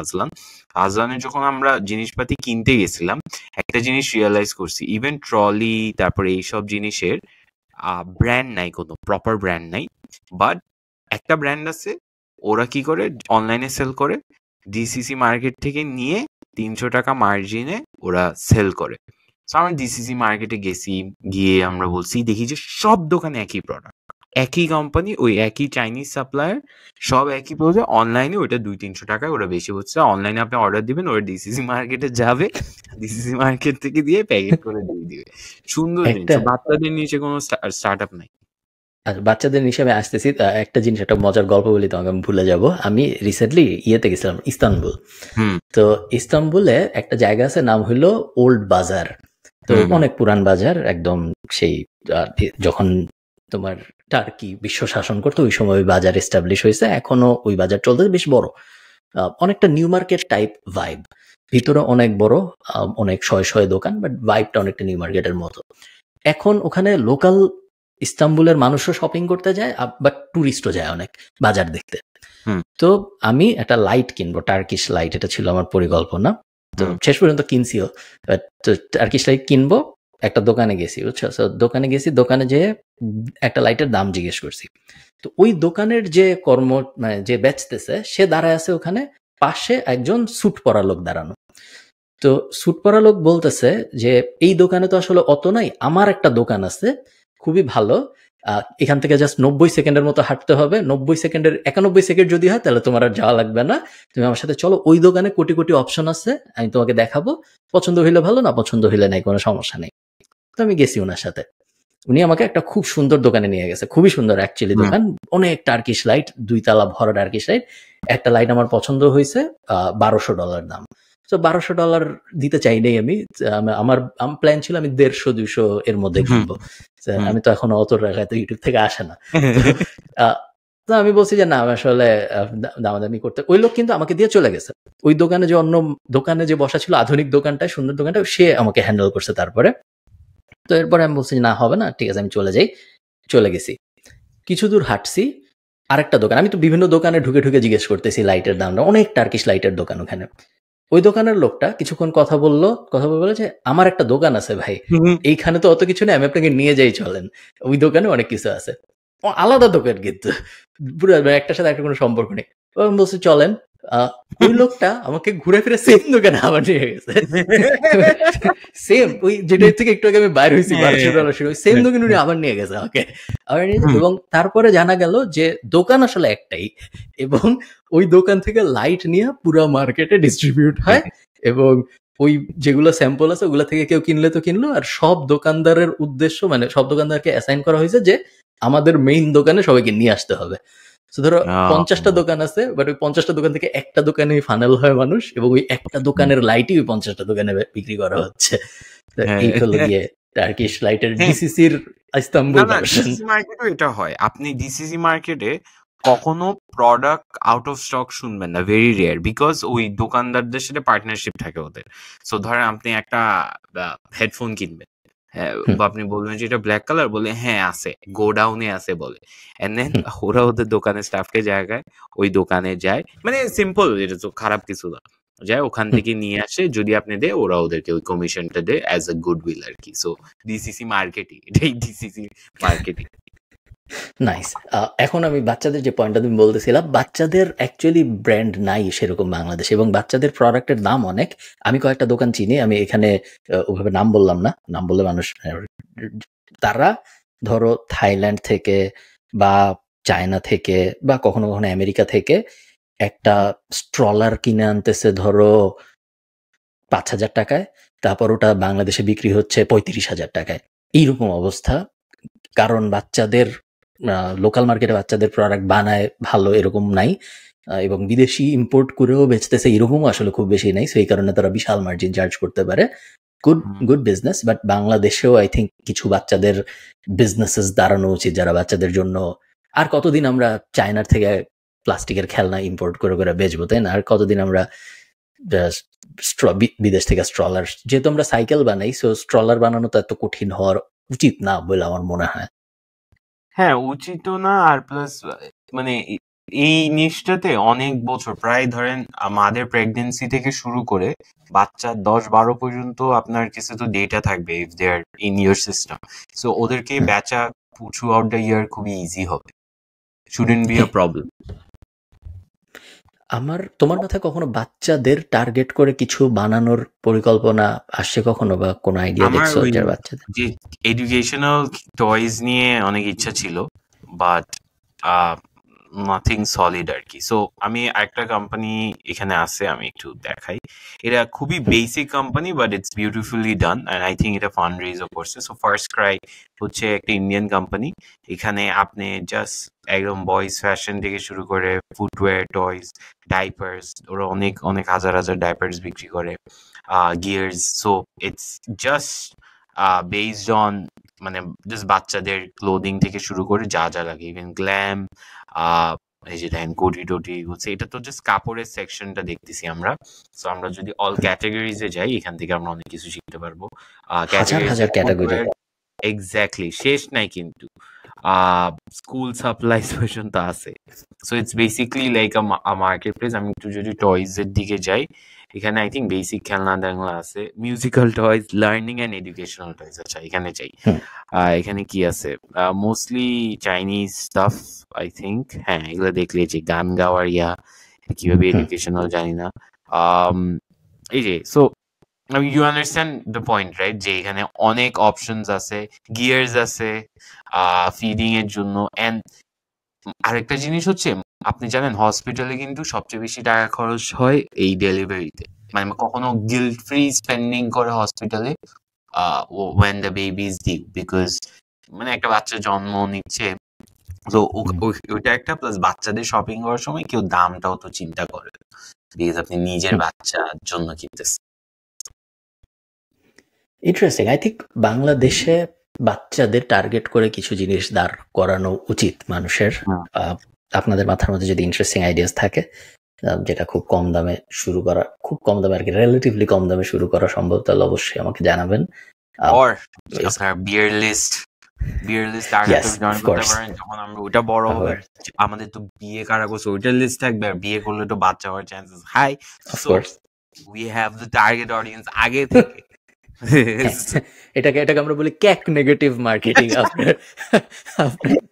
আজলানের যখন আমরা জিনিসপাতি কিনতে গেছিলাম, একটা জিনিস রিয়েলাইজ করছি, ইভেন ট্রলি তারপরে এইসব জিনিসের ব্র্যান্ড নাই, কোনো প্রপার ব্র্যান্ড নাই। বাট একটা ব্র্যান্ড আছে, ওরা কি করে অনলাইনে সেল করে, ডিসিসি মার্কেট থেকে নিয়ে 300 টাকা মার্জিনে ওরা সেল করে। আমরা ডিসিসি মার্কেটে গেছি, গিয়ে আমরা বলছি, দেখি যে সব দোকানে একই প্রোডাক্ট, একই কোম্পানি, ওই একই চাইনিজ সাপ্লায়ার, সব একই প্রোডাক্ট। অনলাইনে ওইটা 200-300 টাকায় ওরা বেশি হচ্ছে। অনলাইনে আপনি অর্ডার দিবেন, ওরা ডিসিসি মার্কেটে যাবে, ডিসিসি মার্কেট থেকে দিয়ে প্যাকেট করে দিয়ে দিবে। সুন্দর জিনিস। বাচ্চাদের নিচে কোনো স্টার্ট আপ নাই। আচ্ছা, বাচ্চাদের হিসেবে আসতেছি, একটা জিনিস, একটা মজার গল্প বলি, তোমাকে আমি ভুলে যাব। আমি রিসেন্টলি ইয়েতে গেছিলাম, ইস্তানবুল। তো ইস্তানবুলে একটা জায়গা আছে, নাম হইলো ওল্ড বাজার। তো অনেক পুরান বাজার, একদম সেই যখন তোমার টার্কি বিশ্ব শাসন করতো ওই সময় ওই বাজার এস্টাবলিশ হয়েছে। এখনো ওই বাজার চলতে বেশ বড়, অনেকটা নিউ মার্কেট টাইপ ভাইব। ভিতরে অনেক বড়, অনেক শয়ে দোকান, বাট ভাইবটা অনেকটা নিউ মার্কেটের মতো। এখন ওখানে লোকাল ইস্তাম্বুলের মানুষও শপিং করতে যায়, বাট টুরিস্টও যায় অনেক বাজার দেখতে। তো আমি একটা লাইট কিনবো, টার্কিশ লাইট, এটা ছিল আমার পরিকল্পনা। তো শেষ পর্যন্ত কিনছিও। টার্কিশ লাইট কিনবো, একটা দোকানে গেছি, বুঝছো? দোকানে গেছি, দোকানে যেয়ে একটা লাইটের দাম জিজ্ঞেস করছি। তো ওই দোকানের যে মানে যে বেচতেছে, সে দাঁড়ায় আছে ওখানে, পাশে একজন স্যুট পরা লোক দাঁড়ানো। তো স্যুট পরা লোক বলতেছে যে এই দোকানে তো আসলে অত নাই, আমার একটা দোকান আছে খুবই ভালো, এখান থেকে জাস্ট 90 সেকেন্ডের মতো হাঁটতে হবে, 90 সেকেন্ডের 91 সেকেন্ড যদি হয় তাহলে তোমার আর যাওয়া লাগবে না, তুমি আমার সাথে চলো, ওই দোকানে কোটি কোটি অপশন আছে, আমি তোমাকে দেখাবো, পছন্দ হইলে ভালো, না পছন্দ হইলে নাই, কোনো সমস্যা নেই। তো আমি গেছি ওনার সাথে, উনি আমাকে একটা খুব সুন্দর দোকানে নিয়ে গেছে, খুবই সুন্দর অ্যাকচুয়ালি দোকান, অনেক টার্কিশ লাইট, 2 তালা ভরা টার্কিশ লাইট। একটা লাইট আমার পছন্দ হয়েছে, $1200 দাম। তো $1200 দিতে চাই নাই আমি, আমার প্ল্যান ছিল আমি 150-200 এর মধ্যে কিনবো। আমি তো এখন অত টাকা তো ইউটিউব থেকে আসে না। তো আমি বলছি যে না, আমি আসলে দামাদামি করতে, ওই লোক কিন্তু আমাকে দিয়ে চলে গেছে। ওই দোকানে যে অন্য দোকানে যে বসা ছিল, আধুনিক দোকানটায়, সুন্দর দোকানটা, সে আমাকে হ্যান্ডেল করছে তারপরে। তো এরপরে আমি বলছি না, হবে না, ঠিক আছে আমি চলে যাই। চলে গেছি, কিছু দূর হাঁটছি, আরেকটা দোকান, আমি তো বিভিন্ন দোকানে ঢুকে ঢুকে জিজ্ঞেস করতেছি লাইটের দামটা, অনেক টার্কিশ লাইটের দোকান ওখানে। ওই দোকানের লোকটা কিছুক্ষণ কথা বললো যে আমার একটা দোকান আছে ভাই, এইখানে তো অত কিছু নেই, আমি আপনাকে নিয়ে যাই, চলেন, ওই দোকানে অনেক কিছু আছে। আলাদা দোকান কিন্তু পুরো একটার সাথে একটা কোনো সম্পর্ক নেই। আমি বলছি চলেন, ওই লোকটা আমাকে ঘুরে ফিরে সেম দোকানে আবার নিয়ে গেছে, সেম ওই যেটা থেকে একটু আগে আমি বাইর হয়েছি $1200, সেম দোকানে উনি আবার নিয়ে গেছে আমাকে, এবং তারপরে জানা গেল যে দোকান আসলে একটাই, এবং ওই দোকান থেকে লাইট নিয়ে পুরো মার্কেটে ডিস্ট্রিবিউট হয়, এবং ওই যেগুলো স্যাম্পল আছে ওগুলো থেকে কেউ কিনলে তো কিনলো, আর সব দোকানদারের উদ্দেশ্য, মানে সব দোকানদারকে অ্যাসাইন করা হয়েছে যে আমাদের মেইন দোকানে সবাইকে নিয়ে আসতে হবে। ধরো 50টা দোকান আছে, বাট ওই 50টা দোকান থেকে একটা দোকানে ফানেল হয় মানুষ, এবং ওই একটা দোকানের লাইটই ওই 50টা দোকানে বিক্রি করা হচ্ছে। এই হলো গিয়ে টার্কিশ লাইটের ডিসিসির ইস্তাম্বুল ভার্সন। মার্কেটে এটা হয়, আপনি ডিসিসি মার্কেটে কখনো প্রোডাক্ট আউট অফ স্টক শুনবেন না, ভেরি রেয়ার, বিকজ ওই দোকানদারদের সাথে পার্টনারশিপ থাকে ওদের। সো ধরেন আপনি একটা হেডফোন কিনবেন, বা আপনি বলবেন যে এটা ব্ল্যাক কালার, বলে হ্যাঁ আছে, গোডাউনে আছে বলে, এন্ড দেন ওরা ওদের দোকানের স্টাফকে জায়গায় ওই দোকানে যায়, মানে সিম্পল, এটা তো খারাপ কিছু না। যায়, ওখান থেকে নিয়ে আসে, যদি আপনি দেয় ওরা ওদেরকে ওই কমিশনটা দেয় অ্যাজ আ গুড উইল আর কি। সো ডিসিসি মার্কেটিং, এটাই ডিসিসি মার্কেটিং। নাইস। এখন আমি বাচ্চাদের যে পয়েন্টটা তুমি বলতেছিলাম, বাচ্চাদের অ্যাকচুয়ালি ব্র্যান্ড নাই সেরকম বাংলাদেশে, এবং বাচ্চাদের প্রোডাক্টের দাম অনেক। আমি কয়েকটা দোকান চিনি, আমি এখানে ওভাবে নাম বললাম না, নাম বললে মানুষ তারা ধরো থাইল্যান্ড থেকে বা চায়না থেকে বা কখনো কখনো আমেরিকা থেকে একটা স্ট্রলার কিনে আনতেছে ধরো 5,000 টাকায়, তারপর ওটা বাংলাদেশে বিক্রি হচ্ছে 35,000 টাকায়। এইরকম অবস্থা। কারণ বাচ্চাদের লোকাল মার্কেটে বাচ্চাদের প্রোডাক্ট বানায় ভালো এরকম নাই, এবং বিদেশি ইম্পোর্ট করেও বেচতেছে এরকমও আসলে খুব বেশি নাই। সেই কারণে তারা বিশাল মার্জিন চার্জ করতে পারে। গুড বিজনেস, বাট বাংলাদেশেও আই থিঙ্ক কিছু বাচ্চাদের বিজনেসেস দাঁড়ানো উচিত যারা বাচ্চাদের জন্য। আর কতদিন আমরা চায়নার থেকে প্লাস্টিকের খেলনা ইম্পোর্ট করে করে বেচবো, তাই না? আর কতদিন আমরা বিদেশ থেকে স্ট্রলার, যেহেতু আমরা সাইকেল বানাই, সো স্ট্রলার বানানো তো এত কঠিন হওয়ার উচিত না বলে আমার মনে হয়। হ্যাঁ, উচিত না। আর প্লাস মানে এই জিনিসটাতে অনেক বছর, প্রায় ধরেন মাদের প্রেগনেন্সি থেকে শুরু করে বাচ্চা 10-12 পর্যন্ত আপনার কাছে তো ডেটা থাকবে if they are in your system. So ওদেরকে বেচা থ্রু আউট দ্য ইয়ার খুবই ইজি হবে, শুডেন্ট বি আ প্রবলেম। তোমার মাথায় কখনো বাচ্চাদের টার্গেট করে কিছু বানানোর পরিকল্পনা আসছে কখনো, বা কোনো আইডিয়া আমার দেখছো ওই যার বাচ্চাদের? যে এডুকেশনাল টয়েজ নিয়ে অনেক ইচ্ছা ছিল, বাট নাথিং সলিড আর কি। সো আমি একটা কোম্পানি এখানে আছে, আমি একটু দেখাই। এটা খুবই basic company, but it's beautifully done, and I think এটা ফান্ড রেজও করছে। সো ফার্স্ট ক্রাই হচ্ছে একটা ইন্ডিয়ান কোম্পানি। এখানে আপনি জাস্ট একদম বয়েজ ফ্যাশন থেকে শুরু করে ফুটওয়্যার, টয়েস, ডাইপার্স, ওরা অনেক অনেক হাজার হাজার ডাইপার্স বিক্রি করে, gears. So it's just based on মানে জাস্ট বাচ্চাদের ক্লোদিং থেকে শুরু করে যা যা লাগে, ইভেন গ্ল্যাম, এই যে দেখেন কোটি টোটি হচ্ছে, এটা তো জাস্ট কাপড়ের সেকশনটা দেখতেছি আমরা। সো আমরা যদি অল ক্যাটাগরিজে যাই, এখান থেকে আমরা অনেক কিছু শিখতে পারবো। হাজার হাজার ক্যাটাগরি। এক্স্যাক্টলি, শেষ নাই কিন্তু। স্কুল সাপ্লাইজ পর্যন্ত আছে। So it's basically like a market place. আমি একটু যদি টয়েজ এর দিকে যাই, এখানে আই থিঙ্ক বেসিক খেলনা টেলনা আছে, musical toys, learning and educational toys. আচ্ছা, এখানে যাই। এখানে কি আছে? Mostly Chinese staff I think. হ্যাঁ, এগুলো দেখলে যে গান গাওয়ার কিভাবে এডুকেশনাল জানি না। এই যে so you understand the point, right? যে এখানে অনেক অপশনস আছে, গিয়ার্স আছে ফিডিং এর জন্য। অ্যান্ড আরেকটা জিনিস হচ্ছে, আপনি জানেন হসপিটালে কিন্তু সবচেয়ে বেশি টাকা খরচ হয় এই ডেলিভারিতে। মানে কখনো গিল্ট ফ্রি স্পেন্ডিং করে হসপিটালে when the baby is due, because মানে একটা বাচ্চা জন্ম নিচ্ছে, তো ওইটা একটা। প্লাস বাচ্চাদের শপিং করার সময় কেউ দামটাও তো চিন্তা করে, বিকজ আপনি নিজের বাচ্চার জন্য কিনতেছেন। ইন্টারেস্টিং। আই থিঙ্ক বাংলাদেশে বাচ্চাদের টার্গেট করে কিছু জিনিস দাঁড় করানো উচিত মানুষের। আপনাদের মাথার মধ্যে যদি ইন্টারেস্টিং আইডিয়াস থাকে, যেটা খুব কম দামে শুরু করা, খুব কম দামে আর কি, রিলেটিভলি কম দামে শুরু করা সম্ভব, তাহলে অবশ্যই আমাকে জানাবেন। আর আপনার বিয়ার লিস্ট জয়েন করতে পারেন। যখন আমরা ওটা বড় হবে, আমাদের তো বিয়ে কারা করছে ওইটার লিস্ট থাকবে, আর বিয়ে করলে তো বাচ্চা হওয়ার chances high. So we have the target audience আগে থেকে। এটাকে আমরা বলি ক্যাক নেগেটিভ মার্কেটিং। আপনার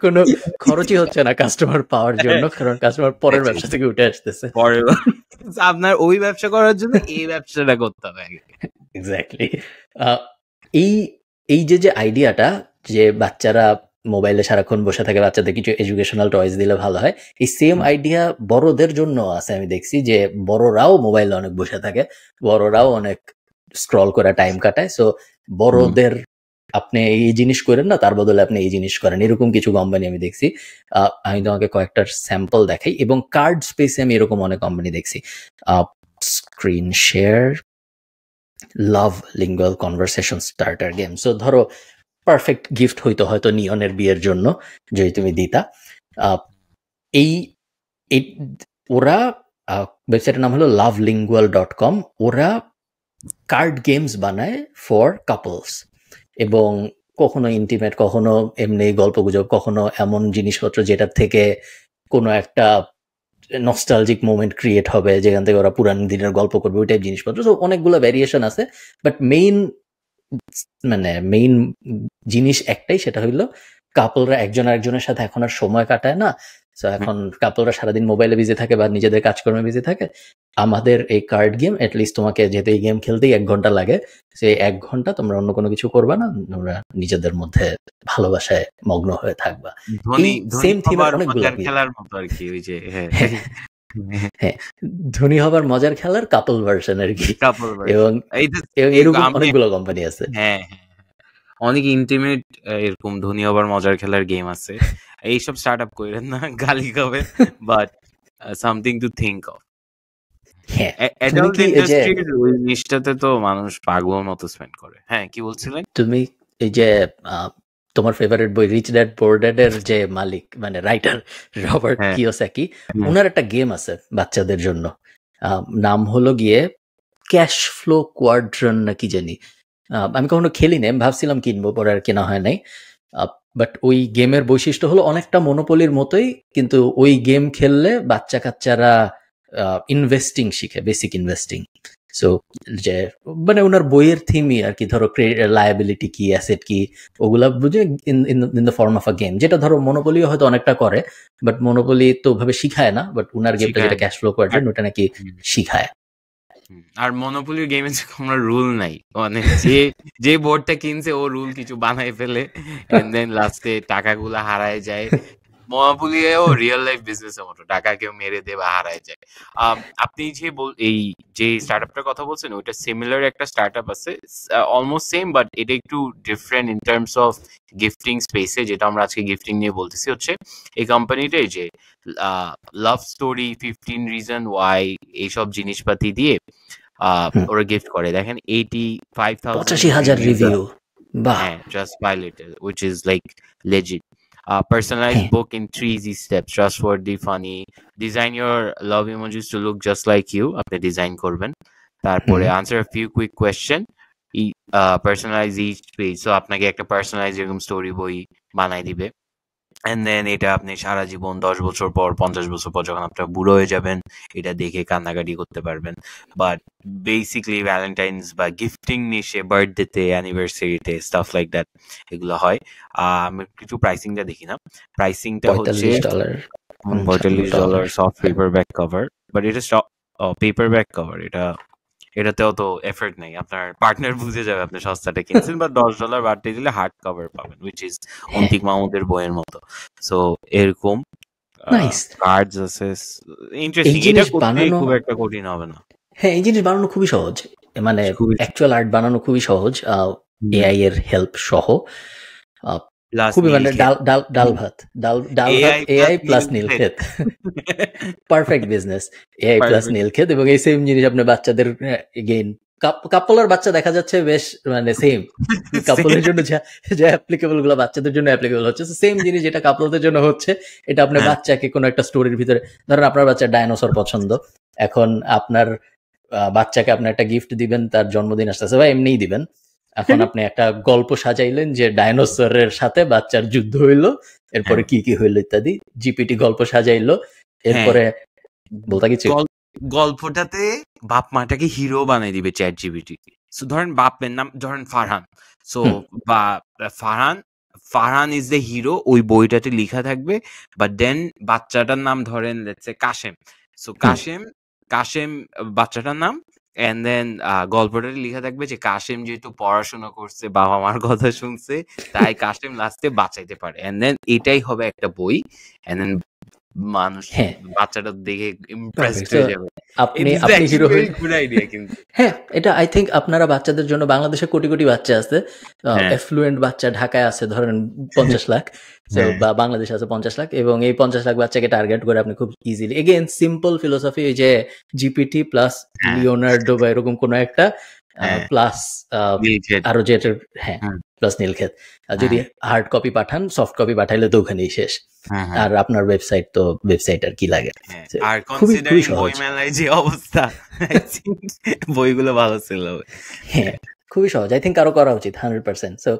কোনো খরচই হচ্ছে না কাস্টমার পাওয়ার জন্য, কারণ কাস্টমার পরের ব্যবসা থেকে উঠে আসতেছে। আপনার ওই ব্যবসা করার জন্য এই ব্যবসাটা করতে হবে। এক্স্যাক্টলি। এই যে আইডিয়াটা যে বাচ্চারা মোবাইলে সারাক্ষণ বসে থাকে, বাচ্চাদের কিছু এডুকেশনাল টয়েস দিলে ভালো হয়, এই সেম আইডিয়া বড়দের জন্য আছে। আমি দেখছি যে বড়রাও মোবাইলে অনেক বসে থাকে, বড়রাও অনেক স্ক্রল করে টাইম কাটায়। সো বড়দের আপনি এই জিনিস করেন না, তার বদলে আপনি এই জিনিস করেন, এরকম কিছু কোম্পানি আমি দেখছি। আমি তোমাকে কয়েকটা স্যাম্পল দেখাই, এবং কার্ড স্পেসে আমি এরকম অনেক কোম্পানি দেখছি। Screen share, love lingual conversation starter game. So ধরো পারফেক্ট গিফট হইতো হয়তো নিয়নের বিয়ের জন্য যদি তুমি দিতা। ওরা ওয়েবসাইটের নাম হলো lovelingual.com। ওরা কার্ড গেমস বানায় ফর কাপলস, এবং কখনো ইন্টিমেট, কখনো এমনি গল্পগুজব, কখনো এমন জিনিসপত্র যেটার থেকে কোনো একটা নস্টালজিক মোমেন্ট ক্রিয়েট হবে, যেখান থেকে ওরা পুরান দিনের গল্প করবে, ওই টাইপ জিনিসপত্র। তো অনেকগুলো ভ্যারিয়েশন আছে, বাট মেইন জিনিস একটাই, সেটা হইলো কাপলরা একজন আরেকজনের সাথে এখন আর সময় কাটায় না। তো এখন কাপলরা সারাদিন মোবাইলে বিজি থাকে বা নিজেদের কাজকর্মে বিজি থাকে। আমাদের এই কার্ড গেম, এটলিস্ট তোমাকে যেহেতু এই গেম খেলতেই 1 ঘন্টা লাগে, সেই 1 ঘন্টা তোমরা অন্য কোনো কিছু করবা না, তোমরা নিজেদের মধ্যে ভালোবাসায় মগ্ন হয়ে থাকবা। এই সেম থিমের অনেকগুলো খেলার মতো আর কি, ওই যে হ্যাঁ, ধনী হবার মজার খেলার কাপল ভার্সন আর কি। এবং এরকম অনেকগুলো কোম্পানি আছে। হ্যাঁ, অনেক ইন্টিমেট এরকম ধনী হবার মজার খেলার গেম আছে। এইসব স্টার্ট আপ করেন না, গালি খাবে, but something to think of. Adult ইন্ডাস্ট্রির ওই জিনিসটাতে তো মানুষ পাগল মতো স্পেন্ড করে। হ্যাঁ, কি বলছিলেন তুমি? এই যে তোমার ফেভারিট বই রিচ ড্যাড পুয়ার ড্যাড এর যে মালিক, মানে রাইটার রবার্ট কিওসাকি, ওনার একটা গেম আছে বাচ্চাদের জন্য, নাম হলো গিয়ে ক্যাশ ফ্লো কোয়াড্রন না কি জানি। আমি কখনো খেলি নাই, ভাবছিলাম কিনবো, পরে আর কেনা হয় নাই। বাট ওই গেমের বৈশিষ্ট্য হলো অনেকটা মনোপলির মতোই, কিন্তু ওই গেম খেললে বাচ্চা কাচ্চারা ইনভেস্টিং শিখে, বেসিক ইনভেস্টিং। সো যে মানে ওনার বইয়ের থিমই আর কি, ধরো লায়াবিলিটি কি, অ্যাসেট কি, ওগুলা বুঝে in the form of a game. যেটা ধরো মনোপলিও হয়তো অনেকটা করে, বাট মনোপলি তো ওভাবে শিখায় না, বাট ওনার গেমটা যেটা ক্যাশ ফ্লো কোয়াড্রেন্ট, ওটা নাকি শিখায়। আর মনোপলির গেমে কোনো রুল নাই, মানে যে বোর্ডটা কিনছে ও রুল কিছু বানাই ফেলে, এন্ড দেন লাস্টে টাকাগুলো হারায় যায়। মনোপলিও রিয়েল লাইফ বিজনেসের মতো, টাকা কেউ মেরে দেয় বা হারায় যায়। আপনি এই যে স্টার্টআপটার কথা বলছেন, ওইটা সিমিলার একটা স্টার্টআপ আছে, অলমোস্ট সেম, বাট এটা একটু different in terms of gifting স্পেসে, যেটা আমরা আজকে গিফটিং নিয়ে বলতেছি। হচ্ছে এই কোম্পানিটাই যে লাভ স্টোরি, 15 রিজন ওয়াই, এইসব জিনিসপাতি দিয়ে ওরা গিফট করে। দেখেন 85,000 রিভিউ, হ্যাঁ, just pilot, which is like legit. Personalized book in 3 easy steps, trustworthy, funny. Design your love emojis to look just like you. আপনি ডিজাইন করবেন, তারপরে answer a few quick question, personalize each page. So আপনাকে একটা personalized এরকম story বই বানাই দিবে। And then এটা আপনি সারা জীবন 10 বছর পর, 50 বছর পর যখন আপনার বুড়ো হয়ে যাবেন, এটা দেখে কান্নাকাটি করতে পারবেন। বাট বেসিক্যালি ভ্যালেন্টাইন্স বা গিফটিং নিশে, বার্থডেতে, অ্যানিভার্সারিতে, স্টাফ লাইক দ্যাট, এগুলো হয়। আমি কিছু প্রাইসিংটা দেখি না, প্রাইসিংটা হচ্ছে $45 soft paper back cover, but এটা পেপার ব্যাক কভার, এটাতেও তো এফর্ট নেই, আপনার পার্টনার বুঝে যাবে আপনি সস্তাটা কিনছেন। বা $10 বাড়তে দিলে হার্ড কভার পাবেন, উইচ ইজ অন্তিক মাহমুদের বইয়ের মতো। সো এরকম কার্ডস আছে, ইন্টারেস্টিং। এটা করতে খুব একটা কঠিন হবে না। হ্যাঁ, এই জিনিস বানানো খুবই সহজ, মানে অ্যাকচুয়াল আর্ট বানানো খুবই সহজ, এআই এর হেল্প সহ। খুবই মানে ডাল ভাত AI plus Nilkhet, perfect business, AI plus Nilkhet. এবং এই সেম জিনিস আপনার বাচ্চাদের এগেইন কাপলের বাচ্চা দেখা যাচ্ছে বেশ মানে সেম, কাপলের জন্য যা অ্যাপ্লিকেবল গুলো বাচ্চাদের জন্য অ্যাপ্লিকেবল হচ্ছে, সেম জিনিস যেটা কাপলদের জন্য হচ্ছে, এটা আপনার বাচ্চাকে কোনো একটা স্টোরির ভিতরে, ধরেন আপনার বাচ্চা ডাইনোসর পছন্দ, এখন আপনার বাচ্চাকে আপনি একটা গিফট দিবেন, তার জন্মদিন আসতেছে বা এমনিই দিবেন, এখন আপনি একটা গল্প সাজাইলেন যে ডাইনোসরের সাথে বাচ্চার যুদ্ধ হইলো, এরপরে কি কি হইলো ইত্যাদি, জিপিটি গল্প সাজাইলো, এরপরে বলতে কিছু গল্পটাতে বাপ মাটাকে হিরো বানাই দিবে চ্যাট জিপিটি। সো ধরেন বাপের নাম ধরেন ফারহান, সো বা ফারহান ইজ দ্য হিরো, ওই বইটাতে লেখা থাকবে। বাট দেন বাচ্চাটার নাম ধরেন let's say Kashem, so Kashem বাচ্চাটার নাম, এন্ড দেন গল্পটাতে লেখা থাকবে যে কাশেম যেহেতু পড়াশোনা করছে, বাবা মার কথা শুনছে, তাই কাশেম লাস্টে বাঁচাইতে পারে। এন্ড দেন এটাই হবে একটা বই, এন্ড দেন মানুষ বাচ্চাটা দেখে ইমপ্রেসড হয়ে যাবে। আপনি হিরো হয়ে, গুড আইডিয়া কিন্তু। হ্যাঁ, এটা আই থিংক আপনারা বাচ্চাদের জন্য, বাংলাদেশে কোটি কোটি বাচ্চা আছে, এফ্লুয়েন্ট বাচ্চা ঢাকায় আছে ধরেন 50 লাখ, বা বাংলাদেশে আছে 50 লাখ, এবং এই 50 লাখ বাচ্চাকে টার্গেট করে আপনি খুব ইজিলি, এগেইন সিম্পল ফিলোসফি, এই যে জিপিটি প্লাস লিওনার্ডো বা এরকম কোনো একটা প্লাস আরো যেটা, হ্যাঁ প্লাস নীলক্ষেত, যদি হার্ড কপি পাঠান, সফট কপি পাঠাইলে তো ওখানেই শেষ। আর আপনার ওয়েবসাইট তো ওয়েবসাইট আর কি লাগে। আর কনসিডারিং বইমেলায় যে অবস্থা, বইগুলো ভালো ছিল। হ্যাঁ, খুবই সহজ, আই থিংক আরো করা উচিত 100%। সো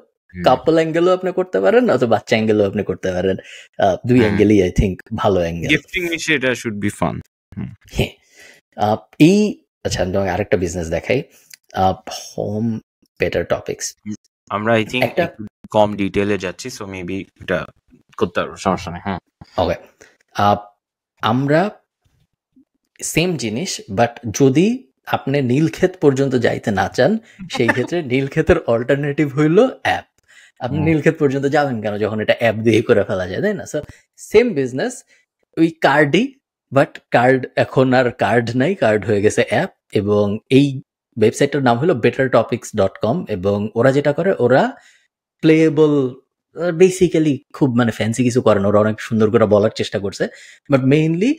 কাপল অ্যাঙ্গেলও আপনি করতে পারেন অথবা বাচ্চা অ্যাঙ্গেলও আপনি করতে পারেন। দুই অ্যাঙ্গেলই আই থিঙ্ক ভালো অ্যাঙ্গেল। গিফটিং বিষয়ে এটা শুড বি ফান। হ্যাঁ, এই আচ্ছা আমি তোমাকে আরেকটা বিজনেস দেখাই, হোম বেটার টপিক্স। আমরা আই থিঙ্ক একটা কম ডিটেইলে যাচ্ছি, সো মেবি এটা করতে পারবো, সমস্যা নেই। হ্যাঁ, ওকে, আমরা সেম জিনিস বাট যদি আপনি নীলক্ষেত পর্যন্ত যাইতে না চান সেই ক্ষেত্রে নীলক্ষেতের অল্টারনেটিভ হইল অ্যাপ। আপনি নীলক্ষেত পর্যন্ত যাবেন কেন যখন এটা অ্যাপ দিয়ে করে ফেলা যায়, তাই না? সো সেম বিজনেস, ওই কার্ডই, বাট কার্ড এখন আর কার্ড নাই, কার্ড হয়ে গেছে অ্যাপ। এবং এই ওয়েবসাইটটার নাম হলো bettertopics.com এবং ওরা যেটা করে ওরা প্লেয়েবল, বেসিক্যালি খুব মানে ফ্যান্সি কিছু করে না, ওরা অনেক সুন্দর করে বলার চেষ্টা করছে, বাট মেইনলি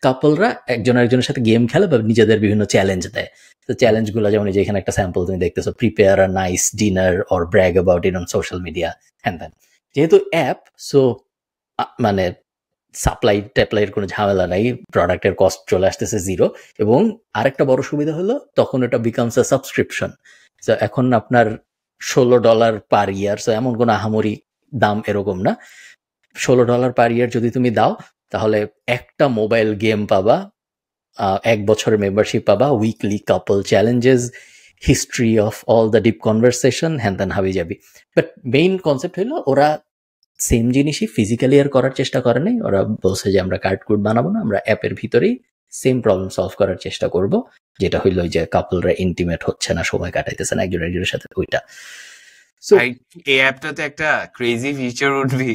কাপলরা একজন আরেকজনের সাথে গেম খেলে বা নিজেদের বিভিন্ন চ্যালেঞ্জ দেয়। তো চ্যালেঞ্জগুলো যেমন এই যে এখানে একটা স্যাম্পল তুমি দেখতেছো, prepare a nice dinner or brag about it on social media hand than. যেহেতু অ্যাপ, সো মানে সাপ্লাই ট্যাপ্লাইয়ের কোনো ঝামেলা নাই, প্রোডাক্টের কস্ট চলে আসতেছে জিরো। এবং আরেকটা বড় সুবিধা হলো তখন এটা বিকামস আ সাবস্ক্রিপশন। সো এখন আপনার $16 পার ইয়ার, সো এমন কোনো আহামরি দাম এরকম না। $16 পার ইয়ার যদি তুমি দাও তাহলে একটা মোবাইল গেম পাবা, 1 বছরের মেম্বারশিপ পাবা, weekly couple challenges, history of all the deep conversation, হ্যান ত্যান হাবি যাবি। বাট মেইন কনসেপ্ট হলো ওরা সেম জিনিসই ফিজিক্যালি আর করার চেষ্টা করে নাই। ওরা বলছে যে আমরা কার্ড কোড বানাবো না, আমরা অ্যাপের ভিতরেই সেম প্রবলেম সলভ করার চেষ্টা করব, যেটা হইলো যে কাপলরা ইন্টিমেট হচ্ছে না, সময় কাটাইতেছে না একজন একজনের সাথে, ওইটা। সো এই অ্যাপটাতে একটা ক্রেজি ফিচার উঠবি,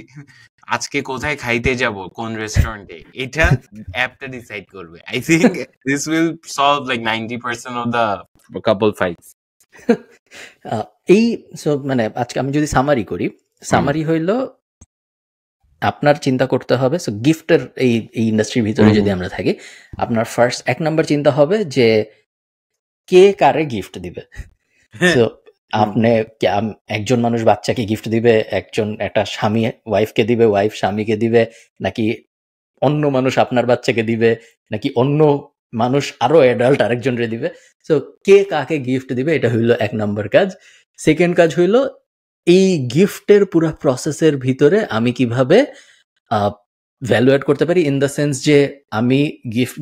আজকে কোথায় খাইতে যাব, কোন রেস্টুরেন্টে, এটা অ্যাপটা ডিসাইড করবে। I think this will solve like 90% of the couple fights. এই সো মানে আজকে আমি যদি সামারি করি, সামারি হইলো আপনার চিন্তা করতে হবে, সো গিফটের এই ইন্ডাস্ট্রির ভিতরে যদি আমরা থাকি, আপনার ফার্স্ট 1 নাম্বার চিন্তা হবে যে কে কারে গিফট দিবে। সো আপনি একজন মানুষ বাচ্চাকে গিফট দিবে, একটা স্বামী ওয়াইফকে দিবে, ওয়াইফ স্বামীকে দিবে, নাকি অন্য মানুষ আপনার বাচ্চাকে দিবে, নাকি অন্য মানুষ আরো অ্যাডাল্ট আরেকজনরে দিবে। সো কে কাকে গিফট দিবে, এটা হইলো 1 নাম্বার কাজ। সেকেন্ড কাজ হইলো এই গিফটের পুরো প্রসেসের ভিতরে আমি কিভাবে ভ্যালু অ্যাড করতে পারি, ইন দ্য সেন্স যে আমি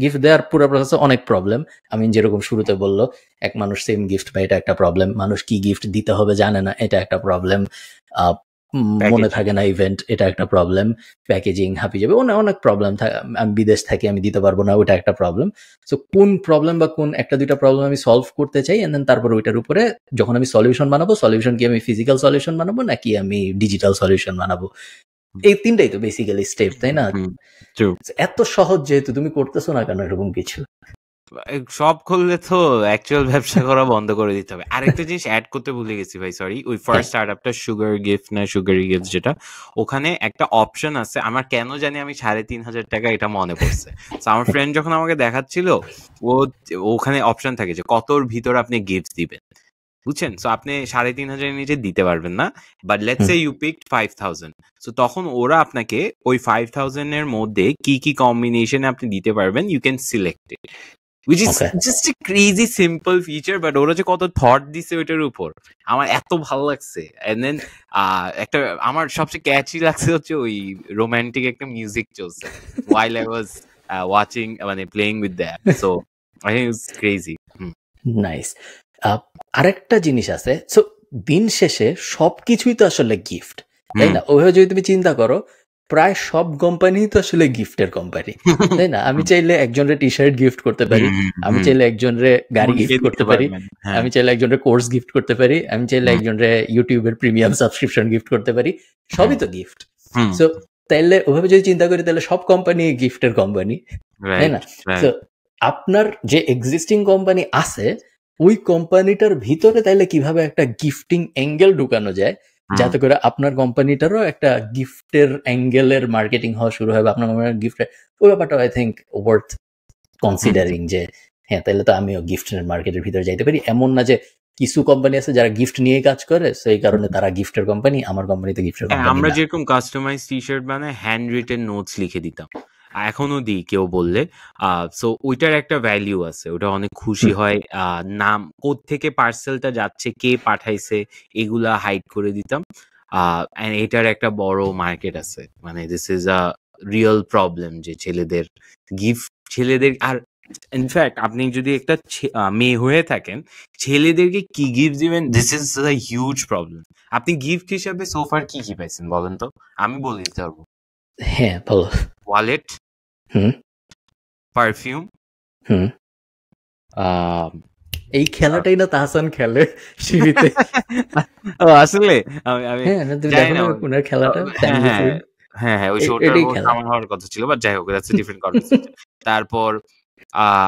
গিফট দেওয়ার পুরো প্রসেসে অনেক প্রবলেম। আমি যেরকম শুরুতে বললো এক মানুষ সেম গিফট পায়, এটা একটা প্রবলেম। মানুষ কি গিফট দিতে হবে জানে না, এটা একটা প্রবলেম। মনে থাকে না ইভেন্ট, এটা একটা প্রবলেম। প্যাকেজিং হাঁপি যাবে, অনেক প্রবলেম থাকে। আমি বিদেশ থাকি, আমি দিতে পারবো না, ওটা একটা প্রবলেম। সো কোন প্রবলেম বা কোন একটা দুইটা প্রবলেম আমি সলভ করতে চাই, এন্ড দেন তারপর ওইটার উপরে যখন আমি সলিউশন বানাবো, সলিউশন কি আমি ফিজিক্যাল সলিউশন বানাবো নাকি আমি ডিজিটাল সলিউশন বানাবো, এই তিনটাই তো বেসিক্যালি স্টেপ, তাই না? এত সহজ যেহেতু তুমি করতেছো না কেন এরকম কিছু? সব করলে তো অ্যাকচুয়াল ব্যবসা করা বন্ধ করে দিতে হবে। আরেকটা জিনিস অ্যাড করতে ভুলে গেছি ভাই, সরি। ওই ফার্স্ট স্টার্টআপটা সুগার গিফট না সুগারি গিফট, যেটা ওখানে একটা অপশন আছে, আমার কেন জানি আমি 3,500 টাকা এটা মনে পড়ছে। আমার ফ্রেন্ড যখন আমাকে দেখাচ্ছিল, ওখানে অপশন থাকে যে কতর ভিতর আপনি গিফট দিবেন, বুঝছেন? সো আপনি 3,500 নিচে দিতে পারবেন না, but let's say you picked 5,000। So তখন ওরা আপনাকে ওই 5,000 এর মধ্যে কি কি কম্বিনেশনে আপনি দিতে পারবেন, you can select it, which is just a crazy simple feature, but ওরা যে কত থট দিছে ওইটার উপর আমার এত ভালো লাগছে। and then একটা আমার সবচেয়ে ক্যাচি লাগছে হচ্ছে ওই রোমান্টিক একটা মিউজিক চলছে while I was watching, মানে playing with the app, so I think it's crazy. Nice. আরেকটা জিনিস আছে, সো দিন শেষে সবকিছুই তো আসলে গিফট, তাই না? ওইভাবে যদি তুমি চিন্তা করো, প্রায় সব কোম্পানি তো আসলে গিফটের কোম্পানি, তাই না? আমি চাইলে একজনের টি শার্ট গিফট করতে পারি, আমি চাইলে একজনের গাড়ি গিফট করতে পারি, আমি চাইলে একজনের কোর্স গিফট করতে পারি, আমি চাইলে একজনের ইউটিউবের প্রিমিয়াম সাবস্ক্রিপশন গিফট করতে পারি, সবই তো গিফট। সো তাইলে ওইভাবে যদি চিন্তা করি তাহলে সব কোম্পানি গিফটের কোম্পানি, তাই না? তো আপনার যে এক্সিস্টিং কোম্পানি আছে ওই কোম্পানিটার ভিতরে তাইলে কিভাবে একটা গিফটিং অ্যাঙ্গেল ঢুকানো যায় যাতে করে আপনার কোম্পানিটারও একটা গিফটের অ্যাঙ্গেলের মার্কেটিং হওয়া শুরু হবে, আপনার গিফটের ওই ব্যাপারটা আই থিঙ্ক ওয়ার্থ কনসিডারিং, যে হ্যাঁ তাইলে তো আমিও গিফটের মার্কেটের ভিতরে যাইতে পারি। এমন না যে কিছু কোম্পানি আছে যারা গিফট নিয়ে কাজ করে, সেই কারণে তারা গিফটের কোম্পানি, আমার কোম্পানিতে গিফটের কোম্পানি। আমরা যেরকম কাস্টমাইজ টি শার্ট বানায় হ্যান্ড রিটেন নোটস লিখে দিতাম, এখনো দিই কেউ বললে, সো ওইটার একটা ভ্যালিউ আছে, ওটা অনেক খুশি হয়। নাম, কোত্থেকে পার্সেলটা যাচ্ছে, কে পাঠাইছে, এগুলা হাইড করে দিতাম। and এটার একটা বড় মার্কেট আছে, মানে this is a real problem যে ছেলেদের আর ইনফ্যাক্ট আপনি যদি একটা মেয়ে হয়ে থাকেন, ছেলেদেরকে কি গিফট দিবেন, this is a huge problem. আপনি গিফট হিসাবে সোফার কি কি পাইছেন বলেন তো, আমি বলে দিতে পারবো। হ্যাঁ বলো। ওয়ালেট, হুম পারফিউম, হুম এই খেলাটাই না তাহসান খেলে সিঁড়িতে। আসলে আমি হ্যাঁ তুমি জানি দেখো না না কোনের খেলাটা, ফ্যামিলি ফ্রেন্ড, হ্যাঁ ওই শোটার এটাই খেলা। আমার হওয়ার কথা ছিল, বাট যাই হোক, দ্যাটস এ ডিফারেন্ট কনভারসেশন। তারপর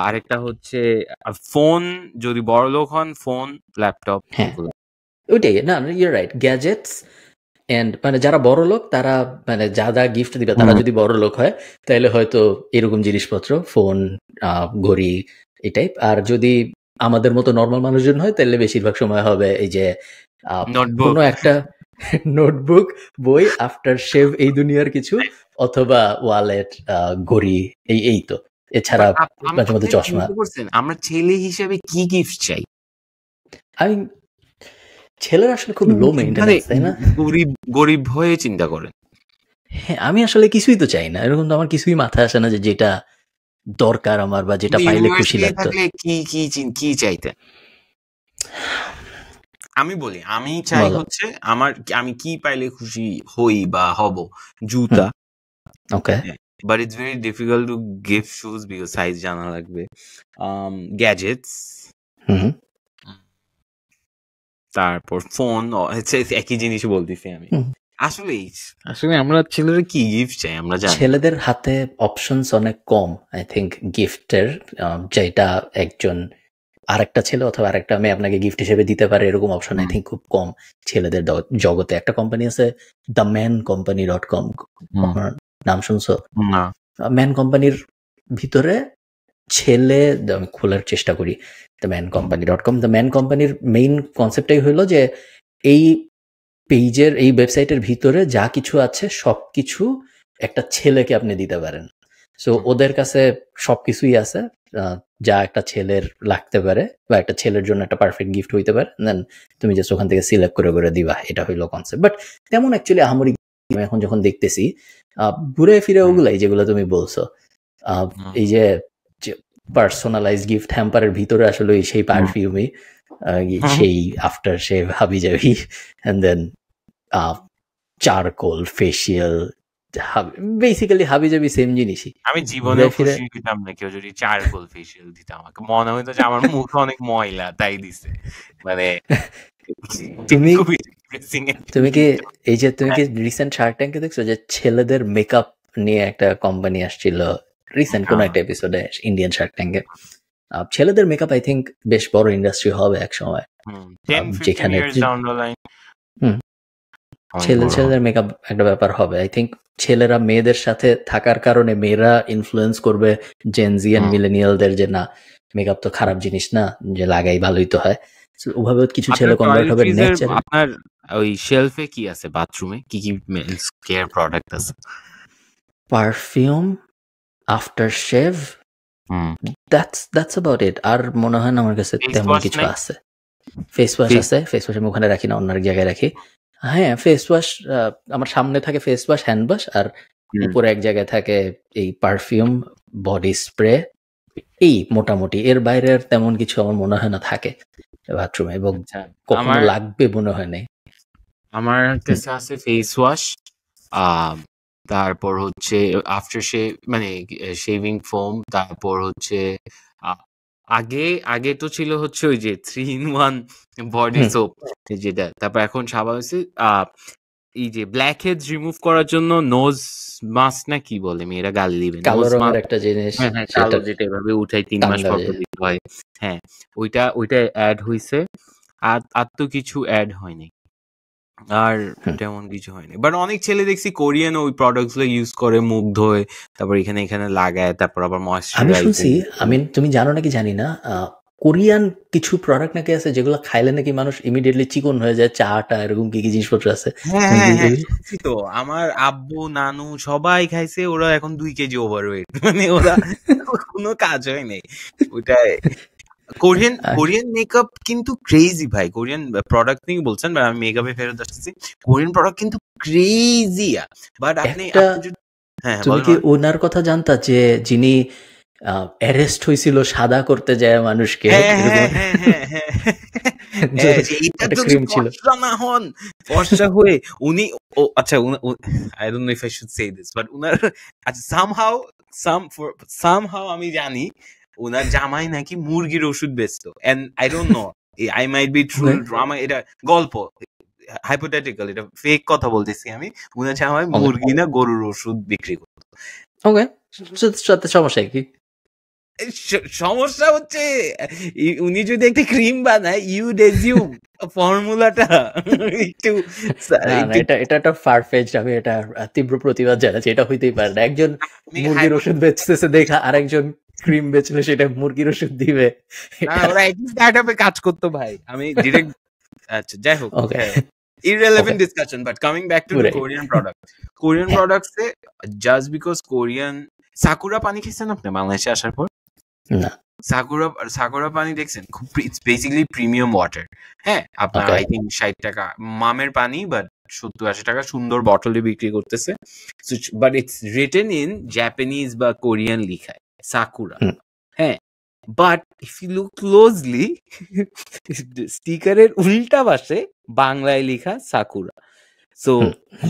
আরেকটা হচ্ছে ফোন, যদি বড় লোক হন ফোন, ল্যাপটপ, হ্যাঁ ওইটাই না, ইউর রাইট, গ্যাজেটস এন্ড মানে যারা বড় লোক তারা মানে যা গিফট দিবে তারা যদি বড় লোক হয় তাহলে হয়তো এরকম জিনিসপত্র, ফোন, ঘড়ি, এই টাইপ। আর যদি আমাদের মতো নর্মাল মানুষজন হয় তাহলে বেশিরভাগ সময় হবে এই যে কোনো একটা নোটবুক, বই, আফটার শেভ, এই দুনিয়ার কিছু, অথবা ওয়ালেট, ঘড়ি, এই তো। এছাড়া মাঝে মধ্যে চশমা। আমরা ছেলে হিসেবে কি গিফট চাই? আমি ছেলেরা আসলে খুব লো মেইনটেনেন্স, তাই না? গরিব হয়ে চিন্তা করেন। হ্যাঁ আমি আসলে কিছুই তো চাই না, এরকম তো আমার কিছুই মাথায় আসে না যে যেটা দরকার আমার বা যেটা পাইলে খুশি লাগতো। কি চাইতেন? আমি বলি, আমি চাই হচ্ছে আমি কি পাইলে খুশি হই বা হব, জুতা। Okay, but it's very difficult to give shoes because size জানা লাগবে। গ্যাজেটস, তারপর ফোন, একই জিনিস বলতেছি আমি। আসলে আমরা ছেলেরা কি গিফট চাই আমরা জানি। ছেলেদের হাতে অপশনস অনেক কম আই থিঙ্ক গিফটের, যেটা একজন আরেকটা ছেলে অথবা আরেকটা মেয়ে আপনাকে গিফট হিসেবে দিতে পারে এরকম অপশন আই থিঙ্ক খুব কম ছেলেদের জগতে। একটা কোম্পানি আছে themancompany.com, নাম শুনছো? ম্যান কোম্পানির ভিতরে ছেলে, আমি খোলার চেষ্টা করি themancompany.com। দ্য ম্যান কোম্পানির মেইন কনসেপ্টটাই হলো যে এই পেজের, এই ওয়েবসাইটের ভিতরে যা কিছু আছে সবকিছু একটা ছেলেকে আপনি দিতে পারেন। সো ওদের কাছে সবকিছুই আছে যা একটা ছেলের লাগতে পারে বা একটা ছেলের জন্য একটা পারফেক্ট গিফট হইতে পারে, দেন তুমি জাস্ট ওখান থেকে সিলেক্ট করে করে দিবা, এটা হইলো কনসেপ্ট। বাট তেমন অ্যাকচুয়ালি আহামরি এখন যখন দেখতেছি ঘুরে ফিরে ওগুলাই যেগুলো তুমি বলছো, এই যে পার্সোনালাইজ গিফট হ্যাম্পারের ভিতরে আসলে সেই পারফিউমই, সেই আফটার শেভ, হাবি জাবি, and then charcoal, facial, basically হাবি জাবি সেম জিনিসই। আমি জীবনে খুশি হইতাম না কেউ যদি চারকোল ফেসিয়াল দিত, আমাকে মনে হইতো যে আমার মুখ অনেক ময়লা তাই দিছে। মানে তুমি কি এই যে তুমি কি রিসেন্ট শার্ক ট্যাঙ্কে দেখছো যে ছেলেদের মেকআপ নিয়ে একটা কোম্পানি আসছিল রিসেন্ট কোন একটা এপিসোডে ইন্ডিয়ান শার্ক ট্যাঙ্কে? ছেলেদের মেকআপ আই থিঙ্ক বেশ বড় ইন্ডাস্ট্রি হবে এক সময়, যেখানে ছেলেদের মেকআপ একটা ব্যাপার হবে। আই থিঙ্ক ছেলেরা মেয়েদের সাথে থাকার কারণে মেয়েরা ইনফ্লুয়েন্স করবে জেনজি এন্ড মিলেনিয়ালদের যে না মেকআপ তো খারাপ জিনিস না, যে লাগাই ভালোই তো হয়। ওভাবে কিছু ছেলে কনভার্ট হবে নেচার। আপনার ওই শেলফে কি আছে বাথরুমে, কি কি মেন্স কেয়ার প্রোডাক্ট আছে? Perfume, after shave, that's about it. আর মনে হয় না আমার কাছে তেমন কিছু আছে। ফেস ওয়াশ আছে, ফেস ওয়াশ আমি ওখানে রাখি না, অন্য এক জায়গায় রাখি। হ্যাঁ ফেস ওয়াশ আমার সামনে থাকে, ফেস ওয়াশ, হ্যান্ড ওয়াশ, আর উপরে এক জায়গায় থাকে এই পারফিউম, বডি স্প্রে, এই মোটামুটি। এর বাইরে তেমন কিছু আমার মনে হয় না থাকে বাথরুমে, এবং কখনো লাগবে মনে হয় নাই। আমার কাছে আছে ফেস ওয়াশ, তারপর হচ্ছে আফটার শেভ মানে শেভিং ফোম, তারপর হচ্ছে আগে তো ছিল হচ্ছে ওই যে 3-in-1 বডি সোপ যেটা, তারপর এখন সাবান হচ্ছে এই যে ব্ল্যাক হেডস রিমুভ করার জন্য নোজ মাস্ক না কি বলে, মেয়েরা গালি দিবে, কালো রঙের একটা জিনিস, কালো যেটা এভাবে উঠাই 3 মাস পর দিতে হয়। হ্যাঁ ওইটা অ্যাড হইছে, আর তো কিছু অ্যাড হয়নি, আর তেমন কিছু হয়নি। বাট অনেক ছেলে দেখছি কোরিয়ান ওই প্রোডাক্টস গুলো ইউজ করে, মুখ ধোয়, তারপর এখানে লাগায়, তারপর আবার ময়েশ্চারাইজ। আমি শুনছি, তুমি জানো নাকি জানি না, কোরিয়ান কিছু প্রোডাক্ট নাকি আছে যেগুলো খাইলে নাকি মানুষ ইমিডিয়েটলি চিকন হয়ে যায়, চাটা এরকম কি কি জিনিসপত্র আছে। তো আমার আব্বু নানু সবাই খাইছে, ওরা এখন 2 কেজি ওভারওয়েট, মানে ওরা কোনো কাজ হয় নাই ওইটাই। কোরিয়ান মেকআপ কিন্তু ক্রেজি ভাই, কোরিয়ান প্রোডাক্ট নিয়ে বলছেন, আমি মেকআপে ফেরত আসতেছি, কোরিয়ান প্রোডাক্ট কিন্তু ক্রেজি। বাট আপনি হ্যাঁ তুমি কি ওনার কথা জানতা যে যিনি অ্যারেস্ট হয়েছিল সাদা করতে যায় মানুষকে, এটা যদি ফর্সা না হন, ফর্সা হয়ে উনি আচ্ছা I don't know if I should say this, but উনার আচ্ছা সামহাউ আমি জানি উনার জামাই নাকি মুরগির ওষুধ বেচতো, and I don't know, I might be true, আমার এটা গল্প, হাইপোথেটিক্যাল, এটা ফেক কথা বলতেছি আমি, উনার জামাই মুরগি না গরুর ওষুধ বিক্রি করতো। ওকে, সমস্যা কি? সমস্যা হচ্ছে উনি যদি একটা ক্রিম বানায়, ইউড এজিউম ফর্মুলাটা একটু, এটা একটা ফারফেচড, আমি এটা তীব্র প্রতিবাদ জানাচ্ছি, এটা হইতেই পারে না। একজন মুরগির ওষুধ বেচতেছে দেখা আরেকজন ক্রিম বেচলে সেটা মুরগির ওষুধ দিবে, ওরা একই স্টার্টআপে কাজ করতো ভাই, আমি ডিরেক্ট আচ্ছা যাই হোক, irrelevant discussion, but coming back to the Korean products A just because Korean sakura পানি খেয়েছেন আপনি বাংলাদেশে আসার পর? না। সাকুরা পানি দেখছেন, ইটস বেসিক্যালি প্রিমিয়াম ওয়াটার। হ্যাঁ, আপনার আই থিঙ্ক 60 টাকা মামের পানি, বাট 70-80 টাকা সুন্দর বটলে বিক্রি করতেছে, but it's written in Japanese বা কোরিয়ান লিখায় সাকুরা। হ্যাঁ, but if you look closely, স্টিকারের উল্টা পাশে বাংলায় লেখা সাকুরা। সো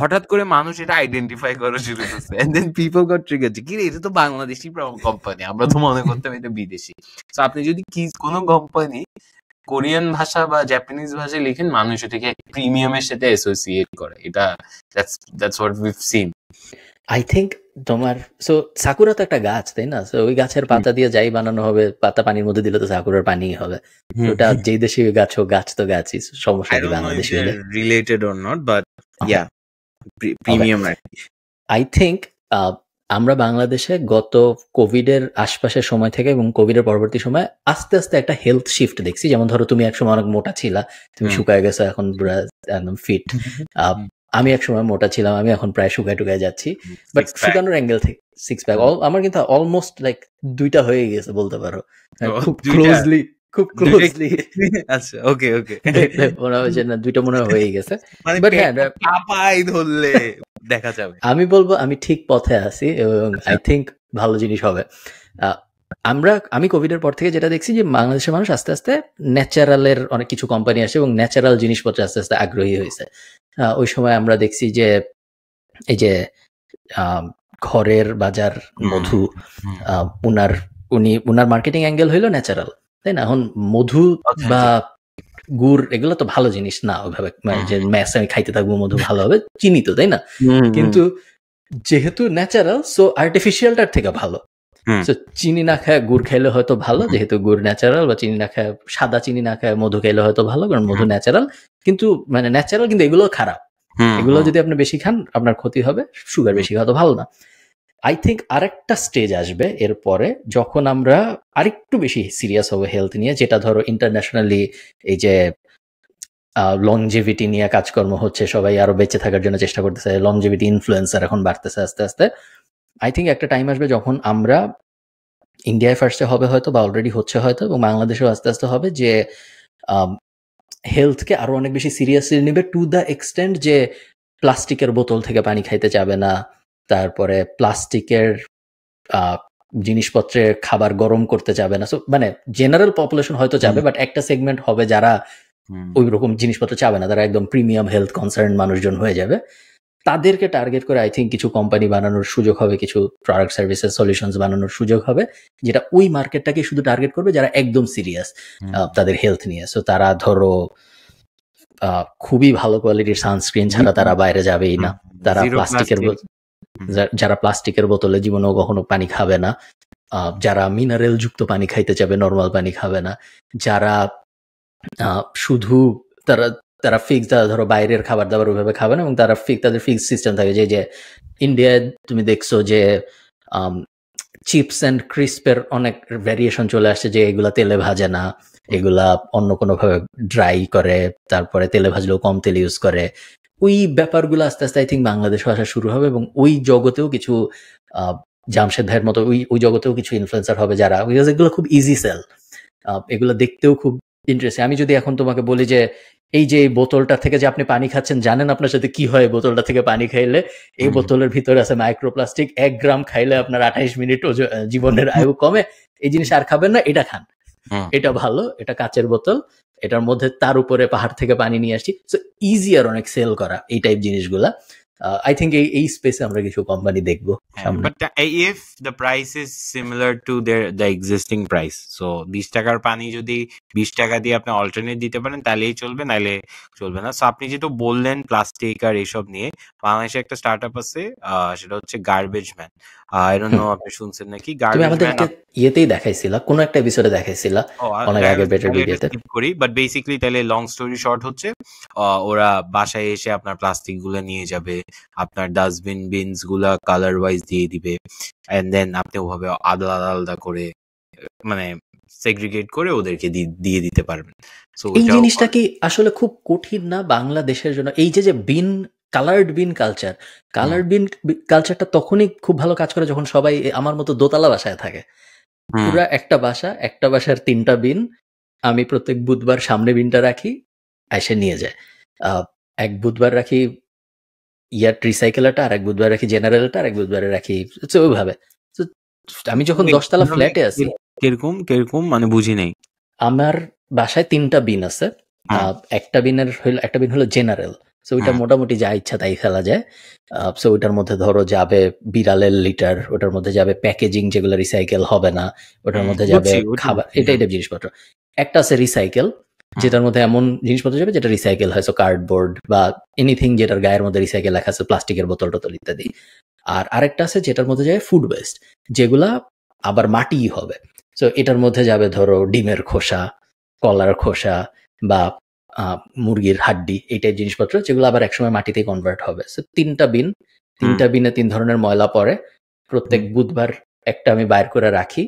হঠাৎ করে মানুষ এটা আইডেন্টিফাই করা শুরু করছে, and then people got triggered, কি রে এটা তো বাংলাদেশি কোম্পানি, আমরা তো মনে করতাম এটা বিদেশি। সো আপনি যদি কোনো কোম্পানি কোরিয়ান ভাষা বা জাপানিজ ভাষায় লিখেন, মানুষ এটাকে প্রিমিয়ামের সাথে অ্যাসোসিয়েট করে, এটা that's what we've seen. I think তোমার সাকুরা তো একটা গাছ, তাই না? ওই গাছের পাতা দিয়ে যাই বানানো হবে, পাতা পানির মধ্যে দিলে তো সাকুরার পানি হবে। ওটা যেই দেশে গাছ হোক, গাছ তো গাছই, সমস্যা কি বাংলাদেশে হলে? Related or not, but yeah premium. I think আমরা বাংলাদেশে গত কোভিডের আশপাশের সময় থেকে এবং কোভিডের পরবর্তী সময় আস্তে আস্তে একটা হেলথ শিফট দেখছি। যেমন ধরো তুমি একসময় অনেক মোটা ছিলা, তুমি শুকায় গেছো, এখন পুরো একদম ফিট। আমি একসময় মোটা ছিলাম, আমি এখন প্রায় শুকায় যাচ্ছি, বাট শুকানোর অ্যাঙ্গেল থেকে সিক্স প্যাক আমার কিন্তু অলমোস্ট লাইক 2টা হয়ে গেছে বলতে পারো, খুব ক্লোজলি আচ্ছা ওকে মনে হয় যে না 2টা মনে হয়ে গেছে, বাট হ্যাঁ ধরলে দেখা যাবে। আমি বলবো আমি ঠিক পথে আছি এবং আই থিঙ্ক ভালো জিনিস হবে। আমি কোভিডের পর থেকে যেটা দেখছি যে বাংলাদেশের মানুষ আস্তে আস্তে ন্যাচারালের অনেক কিছু কোম্পানি আসে এবং ন্যাচারাল জিনিসপত্র আস্তে আস্তে আগ্রহী হয়েছে। ওই সময় আমরা দেখছি যে এই যে ঘরের বাজার মধু, উনার মার্কেটিং অ্যাঙ্গেল হইলো ন্যাচারাল, তাই না? এখন মধু বা গুড় এগুলো তো ভালো জিনিস না ওইভাবে, যে ম্যাস আমি খাইতে থাকবো মধু ভালো হবে, চিনি তো, তাই না? কিন্তু যেহেতু ন্যাচারাল, সো আর্টিফিশিয়ালটার থেকে ভালো। চিনি না খায় গুড় খাইলে হয়তো ভালো, যেহেতু গুড় ন্যাচারাল, বা চিনি না খায়, সাদা চিনি না খায় মধু খাইলে হয়তো ভালো, কারণ মধু ন্যাচারাল। কিন্তু মানে ন্যাচারাল কিন্তু এগুলো খারাপ, এগুলো যদি আপনি বেশি খান আপনার ক্ষতি হবে, সুগার বেশি খাওয়া তো ভালো না। আই থিঙ্ক আরেকটা স্টেজ আসবে এরপরে, যখন আমরা আরেকটু বেশি সিরিয়াস হবো হেলথ নিয়ে, যেটা ধরো ইন্টারন্যাশনালি এই যে লংজিভিটি নিয়ে কাজকর্ম হচ্ছে, সবাই আরো বেঁচে থাকার জন্য চেষ্টা করতেছে, লংজিভিটি ইনফ্লুয়েন্সার এখন বাড়তেছে আস্তে আস্তে। আই থিঙ্ক একটা টাইম আসবে যখন আমরা ইন্ডিয়ায় ফার্স্টে হবে হয়তো, বা অলরেডি হচ্ছে হয়তো, এবং বাংলাদেশেও আস্তে আস্তে হবে, যে হেলথকে আরো অনেক বেশি সিরিয়াসলি নেবে, টু দ্য এক্সটেন্ট যে প্লাস্টিকের বোতল থেকে পানি খাইতে যাবে না, তারপরে প্লাস্টিকের জিনিসপত্রে খাবার গরম করতে যাবে না। মানে জেনারেল পপুলেশন হয়তো যাবে, বাট একটা সেগমেন্ট হবে যারা ওই রকম জিনিসপত্র চাবে না, তারা একদম প্রিমিয়াম হেলথ কনসার্ন মানুষজন হয়ে যাবে। তাদেরকে টার্গেট করে আই থিঙ্ক কিছু কোম্পানি বানানোর সুযোগ হবে, কিছু প্রোডাক্ট সার্ভিসেস সলিউশনস বানানোর সুযোগ হবে, যেটা ওই মার্কেটটাকে শুধু টার্গেট করবে যারা একদম সিরিয়াস তাদের হেলথ নিয়ে। সো তারা ধরো খুবই ভালো কোয়ালিটির সানস্ক্রিন ছাড়া তারা বাইরে যাবেই না, তারা যারা প্লাস্টিকের বোতলে জীবনেও কখনো পানি খাবে না, যারা মিনারেল যুক্ত পানি খাইতে চাবে, নর্মাল পানি খাবে না, যারা শুধু তারা ফিক্স, ধরো বাইরের খাবার দাবার ওইভাবে খাবে না, এবং তারা তাদের ফিক্স সিস্টেম থাকে। যে ইন্ডিয়ায় তুমি দেখছো যে চিপস অ্যান্ড ক্রিস্পের অনেক ভ্যারিয়েশন চলে আসছে, যে এগুলা তেলে ভাজে না, এগুলা অন্য কোনো ভাবে ড্রাই করে, তারপরে তেলে ভাজলেও কম তেল ইউজ করে। ওই ব্যাপারগুলো আস্তে আস্তে আই থিঙ্ক বাংলাদেশে আসা শুরু হবে, এবং ওই জগতেও কিছু জামশেদ ভাইয়ের মতো ওই জগতেও কিছু ইনফ্লুয়েন্সার হবে যারা, এগুলো খুব ইজি সেল, এগুলো দেখতেও খুব ইন্টারেস্টিং। আমি যদি এখন তোমাকে বলি যে এই যে এই বোতলটা থেকে যে আপনি পানি খাচ্ছেন, জানেন আপনার সাথে কি হয় বোতলটা থেকে পানি খাইলে? এই বোতলের ভিতরে আছে মাইক্রোপ্লাস্টিক, 1 গ্রাম খাইলে আপনার 28 মিনিট জীবনের আয়ু কমে, এই জিনিস আর খাবেন না, এটা খান, এটা ভালো, এটা কাচের বোতল, এটার মধ্যে তার উপরে পাহাড় থেকে পানি নিয়ে আসছি। সো ইজিয়ার অনেক সেল করা এই টাইপ জিনিসগুলা। আই থিঙ্ক এই স্পেসে আমরা কিছু কোম্পানি দেখবো সামনে। But if the price is similar to the existing price, so 20 টাকার পানি যদি 20 টাকা দিয়ে আপনি অল্টারনেট দিতে পারেন তাহলেই চলবে, নাইলে চলবে না। সো আপনি যেহেতু বললেন প্লাস্টিক আর এসব নিয়ে, বাংলাদেশে একটা স্টার্টআপ আছে, সেটা হচ্ছে garbage man. I don't no আপনি শুনছেন নাকি তুমি গার্বেজ ম্যান? আমাদেরকে ইয়েতেই দেখাইছিলা, কোন একটা এপিসোডে দেখাইছিলা অনেক আগে, বেটার ভিডিওতে। করি, বাট বেসিক্যালি তাহলে লং স্টোরি শর্ট হচ্ছে ওরা বাসায় এসে আপনার প্লাস্টিক গুলা নিয়ে যাবে, আপনার ডাস্টবিন বিনস গুলা কালার ওয়াইজ দিয়ে দিবে, এন্ড দেন আপনি ওভাবে আলাদা আলাদা করে মানে সেগ্রিগেট করে ওদেরকে দিয়ে দিতে পারবেন। সো এই জিনিসটা কি আসলে খুব কঠিন না বাংলাদেশের জন্য? এই যে বিন, কালার্ড বিন কালচার, কালার্ড বিন কালচারটা তখনই খুব ভালো কাজ করে যখন সবাই আমার মতো দোতলা বাসায় থাকে। পুরা একটা বাসার 3টা বিন, আমি প্রত্যেক বুধবার সামনে বিনটা রাখি, এসে নিয়ে যায়। এক বুধবার রাখি রিসাইকেলারটা, আর এক বুধবার রাখি জেনারেলটা, আর এক বুধবারে রাখি ওইভাবে। আমি যখন 10 তলা ফ্ল্যাটে আছি। কিরকম মানে বুঝি নাই। আমার বাসায় 3টা বিন আছে। একটা বিন হলো জেনারেল, সো ওইটা মোটামুটি যা ইচ্ছা তাই ফেলা যায়। সো ওইটার মধ্যে ধরো যাবে বিড়ালের লিটার, ওটার মধ্যে যাবে প্যাকেজিং যেগুলো রিসাইকেল হবে না, ওটার মধ্যে যাবে খাবার, এটা জিনিসপত্র। একটা আছে রিসাইকেল, যেটার মধ্যে এমন জিনিসপত্র যাবে যেটা রিসাইকেল হয়, সো কার্ডবোর্ড বা এনিথিং যেটার গায়ের মধ্যে রিসাইকেল লেখা আছে, প্লাস্টিকের বোতল টোতল ইত্যাদি। আর আরেকটা আছে যেটার মধ্যে যাবে ফুড ওয়েস্ট, যেগুলা আবার মাটিই হবে। সো এটার মধ্যে যাবে ধরো ডিমের খোসা, কলার খোসা বা মুরগির হাড্ডি, এই টাইপ জিনিসপত্র, যেগুলো আবার একসময় মাটিতে কনভার্ট হবে। সো 3টা বিনে 3 ধরনের ময়লা পড়ে। প্রত্যেক বুধবার একটা আমি বাইর করে রাখি,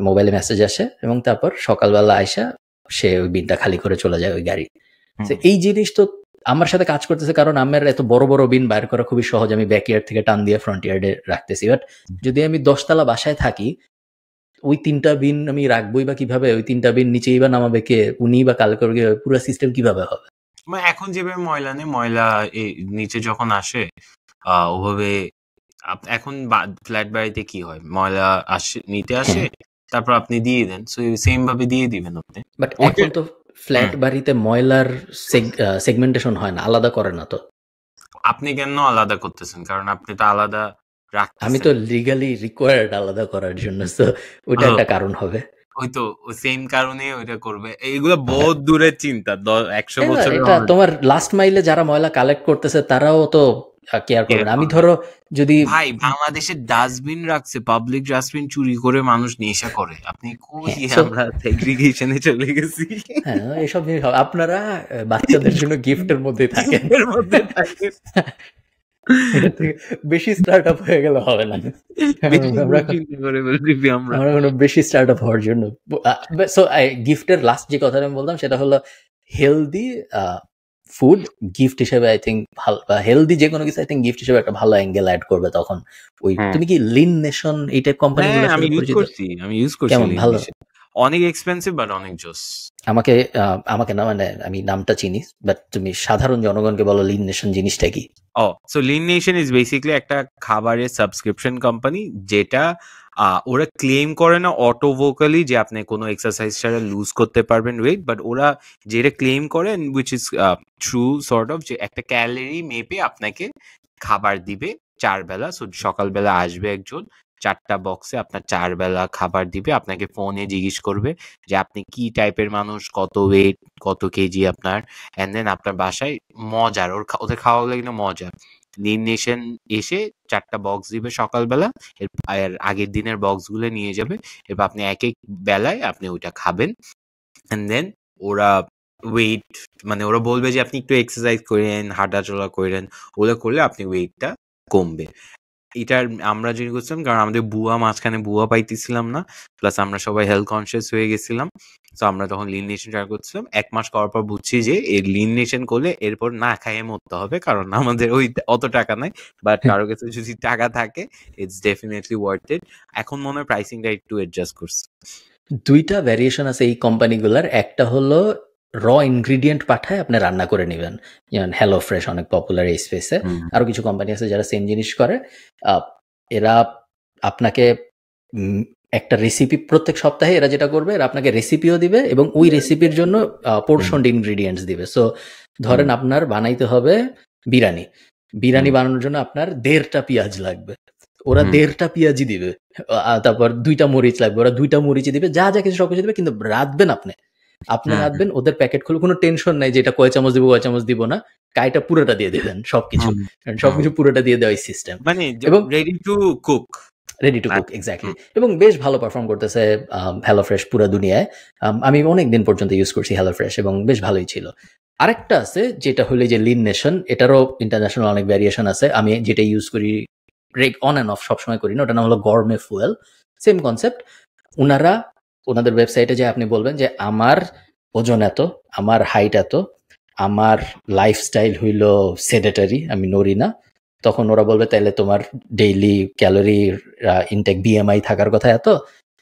মোবাইলে মেসেজ আসে, এবং তারপর সকালবেলা আইসা সে ওই বিনটা খালি করে চলে যায় ওই গাড়ি। এই জিনিস তো আমার সাথে কাজ করতেছে, কারণ আমার এত বড় বড় বিন বাইর করা খুবই সহজ, আমি ব্যাকইয়ার্ড থেকে টান দিয়ে ফ্রন্ট ইয়ার্ডে রাখতেছি। বাট যদি আমি 10 তলা বাসায় থাকি, ওই 3টা বিন আমি রাখবোই বা কিভাবে? ওই 3টা বিন নিচেই বা নামাবে কে? উনি বা কাল করে পুরো সিস্টেম কিভাবে হবে? এখন যেভাবে ময়লা নিচে যখন আসে ওভাবে, এখন ফ্ল্যাট বাড়িতে কি হয়, ময়লা নিতে আসে, তারপর আপনি দিয়ে দেন, সো সেম ভাবে দিয়ে দিবেন আপনি। বাট এখন তো ফ্ল্যাট বাড়িতে ময়লার সেগমেন্টেশন হয় না, আলাদা করে না তো। আপনি কেন আলাদা করতেছেন? কারণ আপনি তো আলাদা রাখতেছেন। আমি তো লিগালি রিকোয়ার্ড আলাদা করার জন্য, সো ওইটা একটা কারণ হবে। ওই তো সেম কারণে ওইটা করবে। এইগুলো বহুত দূরের চিন্তা, 100 বছর। এটা তোমার লাস্ট মাইলে যারা ময়লা কালেক্ট করতেছে তারাও তো কেয়ার করবে না। আমি ধরো যদি ভাই বাংলাদেশের ডাস্টবিন রাখছে, পাবলিক ডাস্টবিন চুরি করে মানুষ নেশা করে, আপনি কই আমরা সেগ্রিগেশনে চলে গেছি। হ্যাঁ, এসব জিনিস আপনারা বাচ্চাদের জন্য গিফটের মধ্যে থাকেন, বেশি স্টার্ট আপ হয়ে গেলে হবে না। আমরা বেশি স্টার্ট আপ হওয়ার জন্য। সো গিফটের লাস্ট যে কথাটা আমি বলতাম সেটা হলো হেলদি ফুড গিফট হিসেবে, আই থিঙ্ক ভালো, বা হেলদি যে কোনো কিছু আই থিঙ্ক গিফট হিসেবে একটা ভালো অ্যাঙ্গেল অ্যাড করবে তখন। ওই তুমি কি লিন নেশন এই টাইপ কোম্পানিগুলোর সাথে পরিচিত? আমি ইউজ করছি। কেমন? ভালো? অনেক এক্সপেন্সিভ বাট অনেক জোস। আমাকে না, মানে আমি নামটা চিনি, বাট তুমি সাধারণ জনগণকে বলো লিন নেশন জিনিসটা কি? So Lean Nation is basically একটা খাবারের সাবস্ক্রিপশন কোম্পানি, যেটা ওরা ক্লেম করে না অটো ভোকালি যে আপনি কোনো এক্সারসাইজ ছাড়া লুজ করতে পারবেন ওয়েট, বাট ওরা যেটা ক্লেম করে, which is true sort of, যে একটা ক্যালোরি মেপে আপনাকে খাবার দিবে 4 বেলা। সো সকালবেলা আসবে একজন, 4টা বক্সে আপনার 4 বেলা খাবার দিবে, আপনাকে ফোনে জিজ্ঞেস করবে যে আপনি কি টাইপের মানুষ, কত ওয়েট, কত কেজি আপনার, এন্ড দেন আপনার বাসায় মজার ওদের খাওয়া লাগে না, মজা লিন নেশন এসে 4টা বক্স দিবে সকালবেলা, এর আগের দিনের বক্সগুলো নিয়ে যাবে, এবার আপনি এক এক বেলায় আপনি ওইটা খাবেন, এন্ড দেন ওরা ওয়েট, মানে ওরা বলবে যে আপনি একটু এক্সারসাইজ করেন, হাঁটাচলা করেন, ওগুলো করলে আপনি ওয়েটটা কমবে। এটার আমরা যিনি করছিলাম, কারণ আমাদের মাঝখানে বুয়া পাইতেছিলাম না, প্লাস আমরা সবাই হেলথ কনসিয়াস হয়ে গেছিলাম, তো আমরা তখন লিন নেশন ট্রাই করছিলাম। 1 মাস করার পর বুঝছি যে এই লিন নেশন করলে এরপর না খাইয়ে মরতে হবে, কারণ আমাদের ওই অত টাকা নাই, বাট কারো কাছে যদি টাকা থাকে ইটস ডেফিনেটলি ওয়ার্থ ইট। এখন মনে হয় প্রাইসিংটা একটু অ্যাডজাস্ট করছে। দুইটা ভ্যারিয়েশন আছে এই কোম্পানিগুলার। একটা হলো র ইনগ্রিডিয়েন্ট পাঠায় আপনি রান্না করে নেবেন, যেমন হ্যালো ফ্রেশ অনেক পপুলার এই স্পেসে। আরো কিছু কোম্পানি আছে যারা সেম জিনিস করে। এরা আপনাকে একটা রেসিপি প্রত্যেক সপ্তাহে এরা যেটা করবে, এরা আপনাকে রেসিপিও দিবে এবং ওই রেসিপির জন্য পোর্শনড ইনগ্রিডিয়েন্টস দিবে। সো ধরেন আপনার বানাইতে হবে বিরিয়ানি, বিরিয়ানি বানানোর জন্য আপনার 1.5টা পেঁয়াজ লাগবে, ওরা 1.5টা পেঁয়াজি দিবে। তারপর 2টা মরিচ লাগবে, ওরা 2টা মরিচ দিবে, যা যা কিছু সবকিছু দিবে, কিন্তু রাঁধবেন আপনি রাঁধবেন। ওদের প্যাকেট খুলে কোনো টেনশন নাই যে এটা কয় চামচ দিব কয় চামচ দিব না, কাইটা পুরোটা দিয়ে দেবেন সবকিছু, সবকিছু পুরোটা দিয়ে দেওয়া সিস্টেম। মানে এবং ready to cook, ready to cook, exactly. এবং বেশ ভালো পারফর্ম করতেছে হ্যালো ফ্রেশ পুরো দুনিয়ায়। আমি অনেক দিন পর্যন্ত ইউজ করছি হ্যালো ফ্রেশ এবং বেশ ভালোই ছিল। আরেকটা আছে যেটা হলো যে লিন নেশন, এটারও ইন্টারন্যাশনাল অনেক ভ্যারিয়েশন আছে। আমি যেটা ইউজ করি অন অ্যান্ড অফ, সবসময় করি না, ওটা নাম হলো গরমে ফুয়েল। Same concept. ওনাদের ওয়েবসাইটে যে আপনি বলবেন যে আমার ওজন এত, আমার হাইট এত, আমার লাইফস্টাইল হইল সেডেটারি, আমি নড়ি না, তখন ওরা বলবে তাহলে তোমার ডেইলি ক্যালোরি ইনটেক বিএমআই থাকার কথা এত,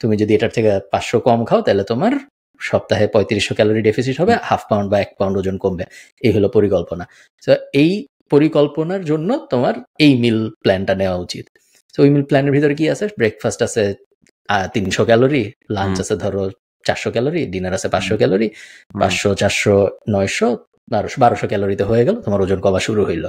তুমি যদি এটার থেকে 500 কম খাও তাহলে তোমার সপ্তাহে 3500 ক্যালোরি ডেফিসিট হবে, 1/2 পাউন্ড বা 1 পাউন্ড ওজন কমবে। এই হলো পরিকল্পনা। তো এই পরিকল্পনার জন্য তোমার এই মিল প্ল্যানটা নেওয়া উচিত। তো ওই মিল প্ল্যানের ভিতরে কি আছে? ব্রেকফাস্ট আছে 300 ক্যালোরি, লাঞ্চ আছে ধরো 400 ক্যালোরি, ডিনার আছে 500 ক্যালোরি, 500 400 900 1200 ক্যালোরিতে হয়ে গেল, তোমার ওজন কমা শুরু হইলো।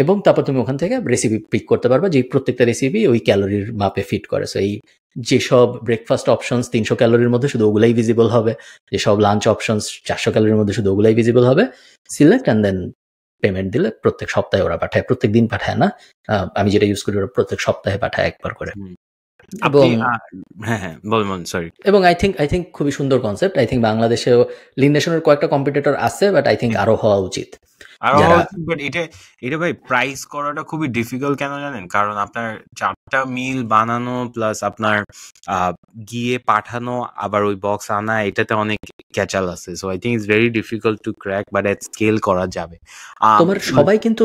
এবং তারপর তুমি ওখান থেকে রেসিপি পিক করতে পারবা যে প্রত্যেকটা রেসিপি ওই ক্যালোরির মাপে ফিট করে। সো এই যেসব ব্রেকফাস্ট অপশনস 300 ক্যালোরির মধ্যে শুধু ওগুলাই ভিজিবল হবে, যেসব লাঞ্চ অপশনস 400 ক্যালোরির মধ্যে শুধু ওগুলাই ভিজিবল হবে। সিলেক্ট অ্যান্ড দেন পেমেন্ট দিলে প্রত্যেক সপ্তাহে ওরা পাঠায়, প্রত্যেক দিন পাঠায় না। আমি যেটা ইউজ করি ওরা প্রত্যেক সপ্তাহে পাঠায় একবার করে। এবং আই থিঙ্ক খুবই সুন্দর কনসেপ্ট। আই থিঙ্ক বাংলাদেশেও লিন নেশনের কয়েকটা কম্পিটিটর আছে, বাট আই থিঙ্ক আরো হওয়া উচিত। বাট এটা ভাই প্রাইস করাটা খুবই ডিফিকাল্ট, কেন জানেন? কারণ আপনার 4টা মিল বানানো প্লাস আপনার গিয়ে পাঠানো আবার ওই বক্স আনা, এটাতে অনেক ক্যাচাল আছে। So I think it's very difficult two crack, but at scale করা যাবে। তোমার সবাই কিন্তু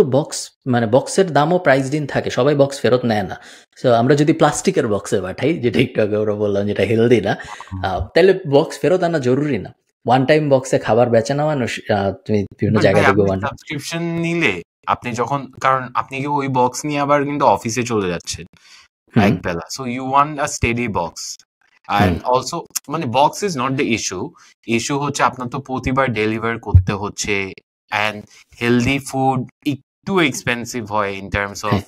বক্সের দামও প্রাইস দিন থাকে, সবাই বক্স ফেরত নেয় না। সো আমরা যদি প্লাস্টিকের বক্সে পাঠাই, যেটা একটু আগে ওরা বললাম যেটা হেলদি না, তাহলে বক্স ফেরত আনা জরুরি না। ওয়ান টাইম বক্সে খাবার বেচা নেওয়া, তুমি বিভিন্ন জায়গায় দেখবে সাবস্ক্রিপশন নিলে আপনি যখন, কারণ আপনি কি ওই বক্স নিয়ে আবার কিন্তু অফিসে চলে যাচ্ছেন এক বেলা, so you want a steady box. And also মানে box is not the issue হচ্ছে আপনার তো প্রতিবার ডেলিভার করতে হচ্ছে, and healthy food একটু এক্সপেন্সিভ হয় in terms of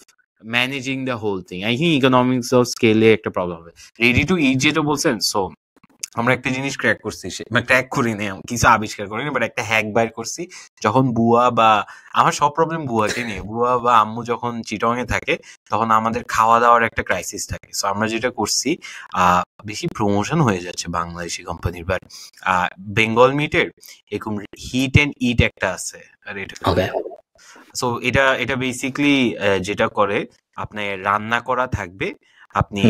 managing the whole thing. I think economics of scale একটা প্রবলেম হবে। রেডি টু ইট যেটা বলছেন, সো আমরা একটা জিনিস ক্র্যাক করছি, ক্র্যাক করিনি, কিছু আবিষ্কার করিনি, বাট একটা হ্যাক বাইর করছি। যখন বুয়া বা আমার সব প্রবলেম বুয়াকে নিয়ে, বুয়া বা আম্মু যখন চিটং এ থাকে তখন আমাদের খাওয়া দাওয়ার একটা ক্রাইসিস থাকে। সো আমরা যেটা করছি, বেশি প্রমোশন হয়ে যাচ্ছে বাংলাদেশি কোম্পানির, বাট বেঙ্গল মিটের এরকম হিট এন্ড ইট একটা আছে। আর এটা সো এটা বেসিক্যালি যেটা করে, আপনি রান্না করা থাকবে, আপনি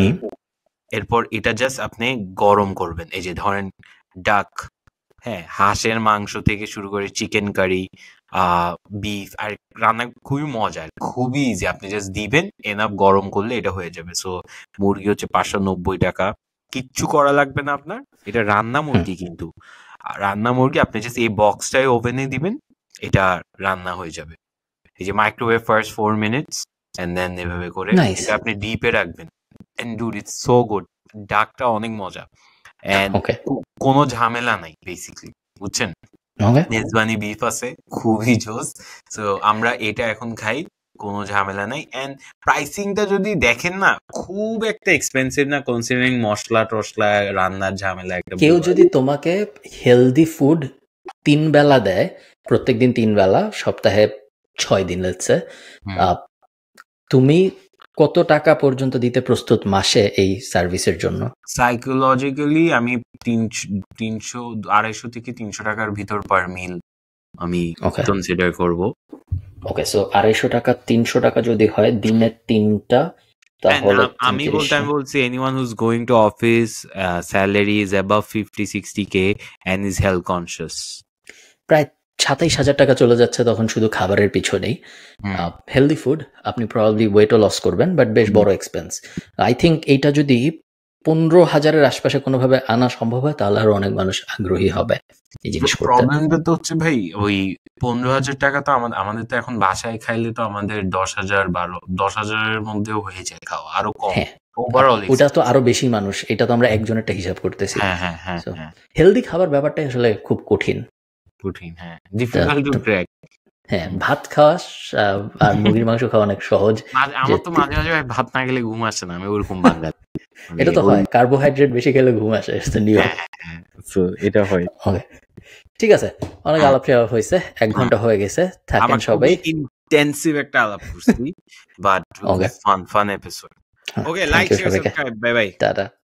এরপর এটা জাস্ট আপনি গরম করবেন। এই যে ধরেন ডাক, হ্যাঁ, হাঁসের মাংস থেকে শুরু করে চিকেন কারি, বিফ, আর রান্না খুবই মজার, খুবই ইজি। আপনি জাস্ট দিবেন, এনাফ গরম করলে এটা হয়ে যাবে। সো মুরগি হচ্ছে 590 টাকা, কিচ্ছু করা লাগবে না আপনার। এটা রান্না মুরগি, কিন্তু রান্না মুরগি আপনি জাস্ট এই বক্সটাই ওভেনে দিবেন, এটা রান্না হয়ে যাবে। এই যে microwave first 4 minutes and then এভাবে করে এটা আপনি ডিপে রাখবেন। And dude, it's so good. ডাকটা অনেক মজা, and কোনো ঝামেলা নাই বেসিক্যালি, বুঝছেন? মেজবানি বিফ আছে, খুবই জোস। সো আমরা এটা এখন খাই, কোনো ঝামেলা নাই। এন্ড প্রাইসিংটা যদি দেখেন না, খুব একটা এক্সপেন্সিভ না, কনসিডারিং মশলা টশলা রান্নার ঝামেলা। একটা কেউ যদি তোমাকে হেলদি ফুড 3 বেলা দেয়, প্রত্যেকদিন 3 বেলা, সপ্তাহে 6 দিন লেটসে, তুমি কত টাকা পর্যন্ত দিতে প্রস্তুত মাসে এই সার্ভিসের জন্য? সাইকোলজিক্যালি আমি 300 250 থেকে 300 টাকার ভিতর পার মিল আমি কনসিডার করব। ওকে, সো 250 টাকা 300 টাকা যদি হয় দিনে 3টা, তাহলে আমি বলছি anyone who's going to office, salary is above 50-60k and is health conscious, প্রায় 27,000 টাকা চলে যাচ্ছে তখন শুধু খাবারের পিছনেই। হেলদি ফুড আপনি প্রবাবলি ওয়েটও লস করবেন, বাট বেশ বড় এক্সপেন্স। আই থিঙ্ক এইটা যদি 15,000-এর আশপাশে কোনোভাবে আনা সম্ভব হয় তাহলে আরো অনেক মানুষ আগ্রহী হবে এই জিনিস করতে। প্রবলেমটা তো হচ্ছে ভাই ওই 15,000 টাকা তো আমাদের তো এখন বাসায় খাইলে তো আমাদের 10,000-12,000-এর মধ্যেও হয়ে যায় খাওয়া, আরো কম হ্যাঁ ওভারঅল। ওটা তো আরো বেশি মানুষ, এটা তো আমরা একজনেরটা হিসাব করতেছি। হ্যাঁ হেলদি খাবার ব্যাপারটা আসলে খুব কঠিন, হ্যাঁ, ডিফিকাল্ট টু ক্র্যাক। হ্যাঁ, ভাত খাওয়া আর মুরগির মাংস খাওয়া অনেক সহজ। আমার তো মাঝে মাঝে ভাত না খেলে ঘুম আসে না, আমি ওরকম বাঙালি। এটা তো হয়, কার্বোহাইড্রেট বেশি খেলে ঘুম আসে, নিয়ম। এটা হয়। ঠিক আছে, অনেক আলাপ হয়েছে, 1 ঘন্টা হয়ে গেছে। থাকেন সবাই। ইন্টেন্সিভ একটা আলাপ করছি, but fun episode. Okay, like share subscribe, bye bye, tata.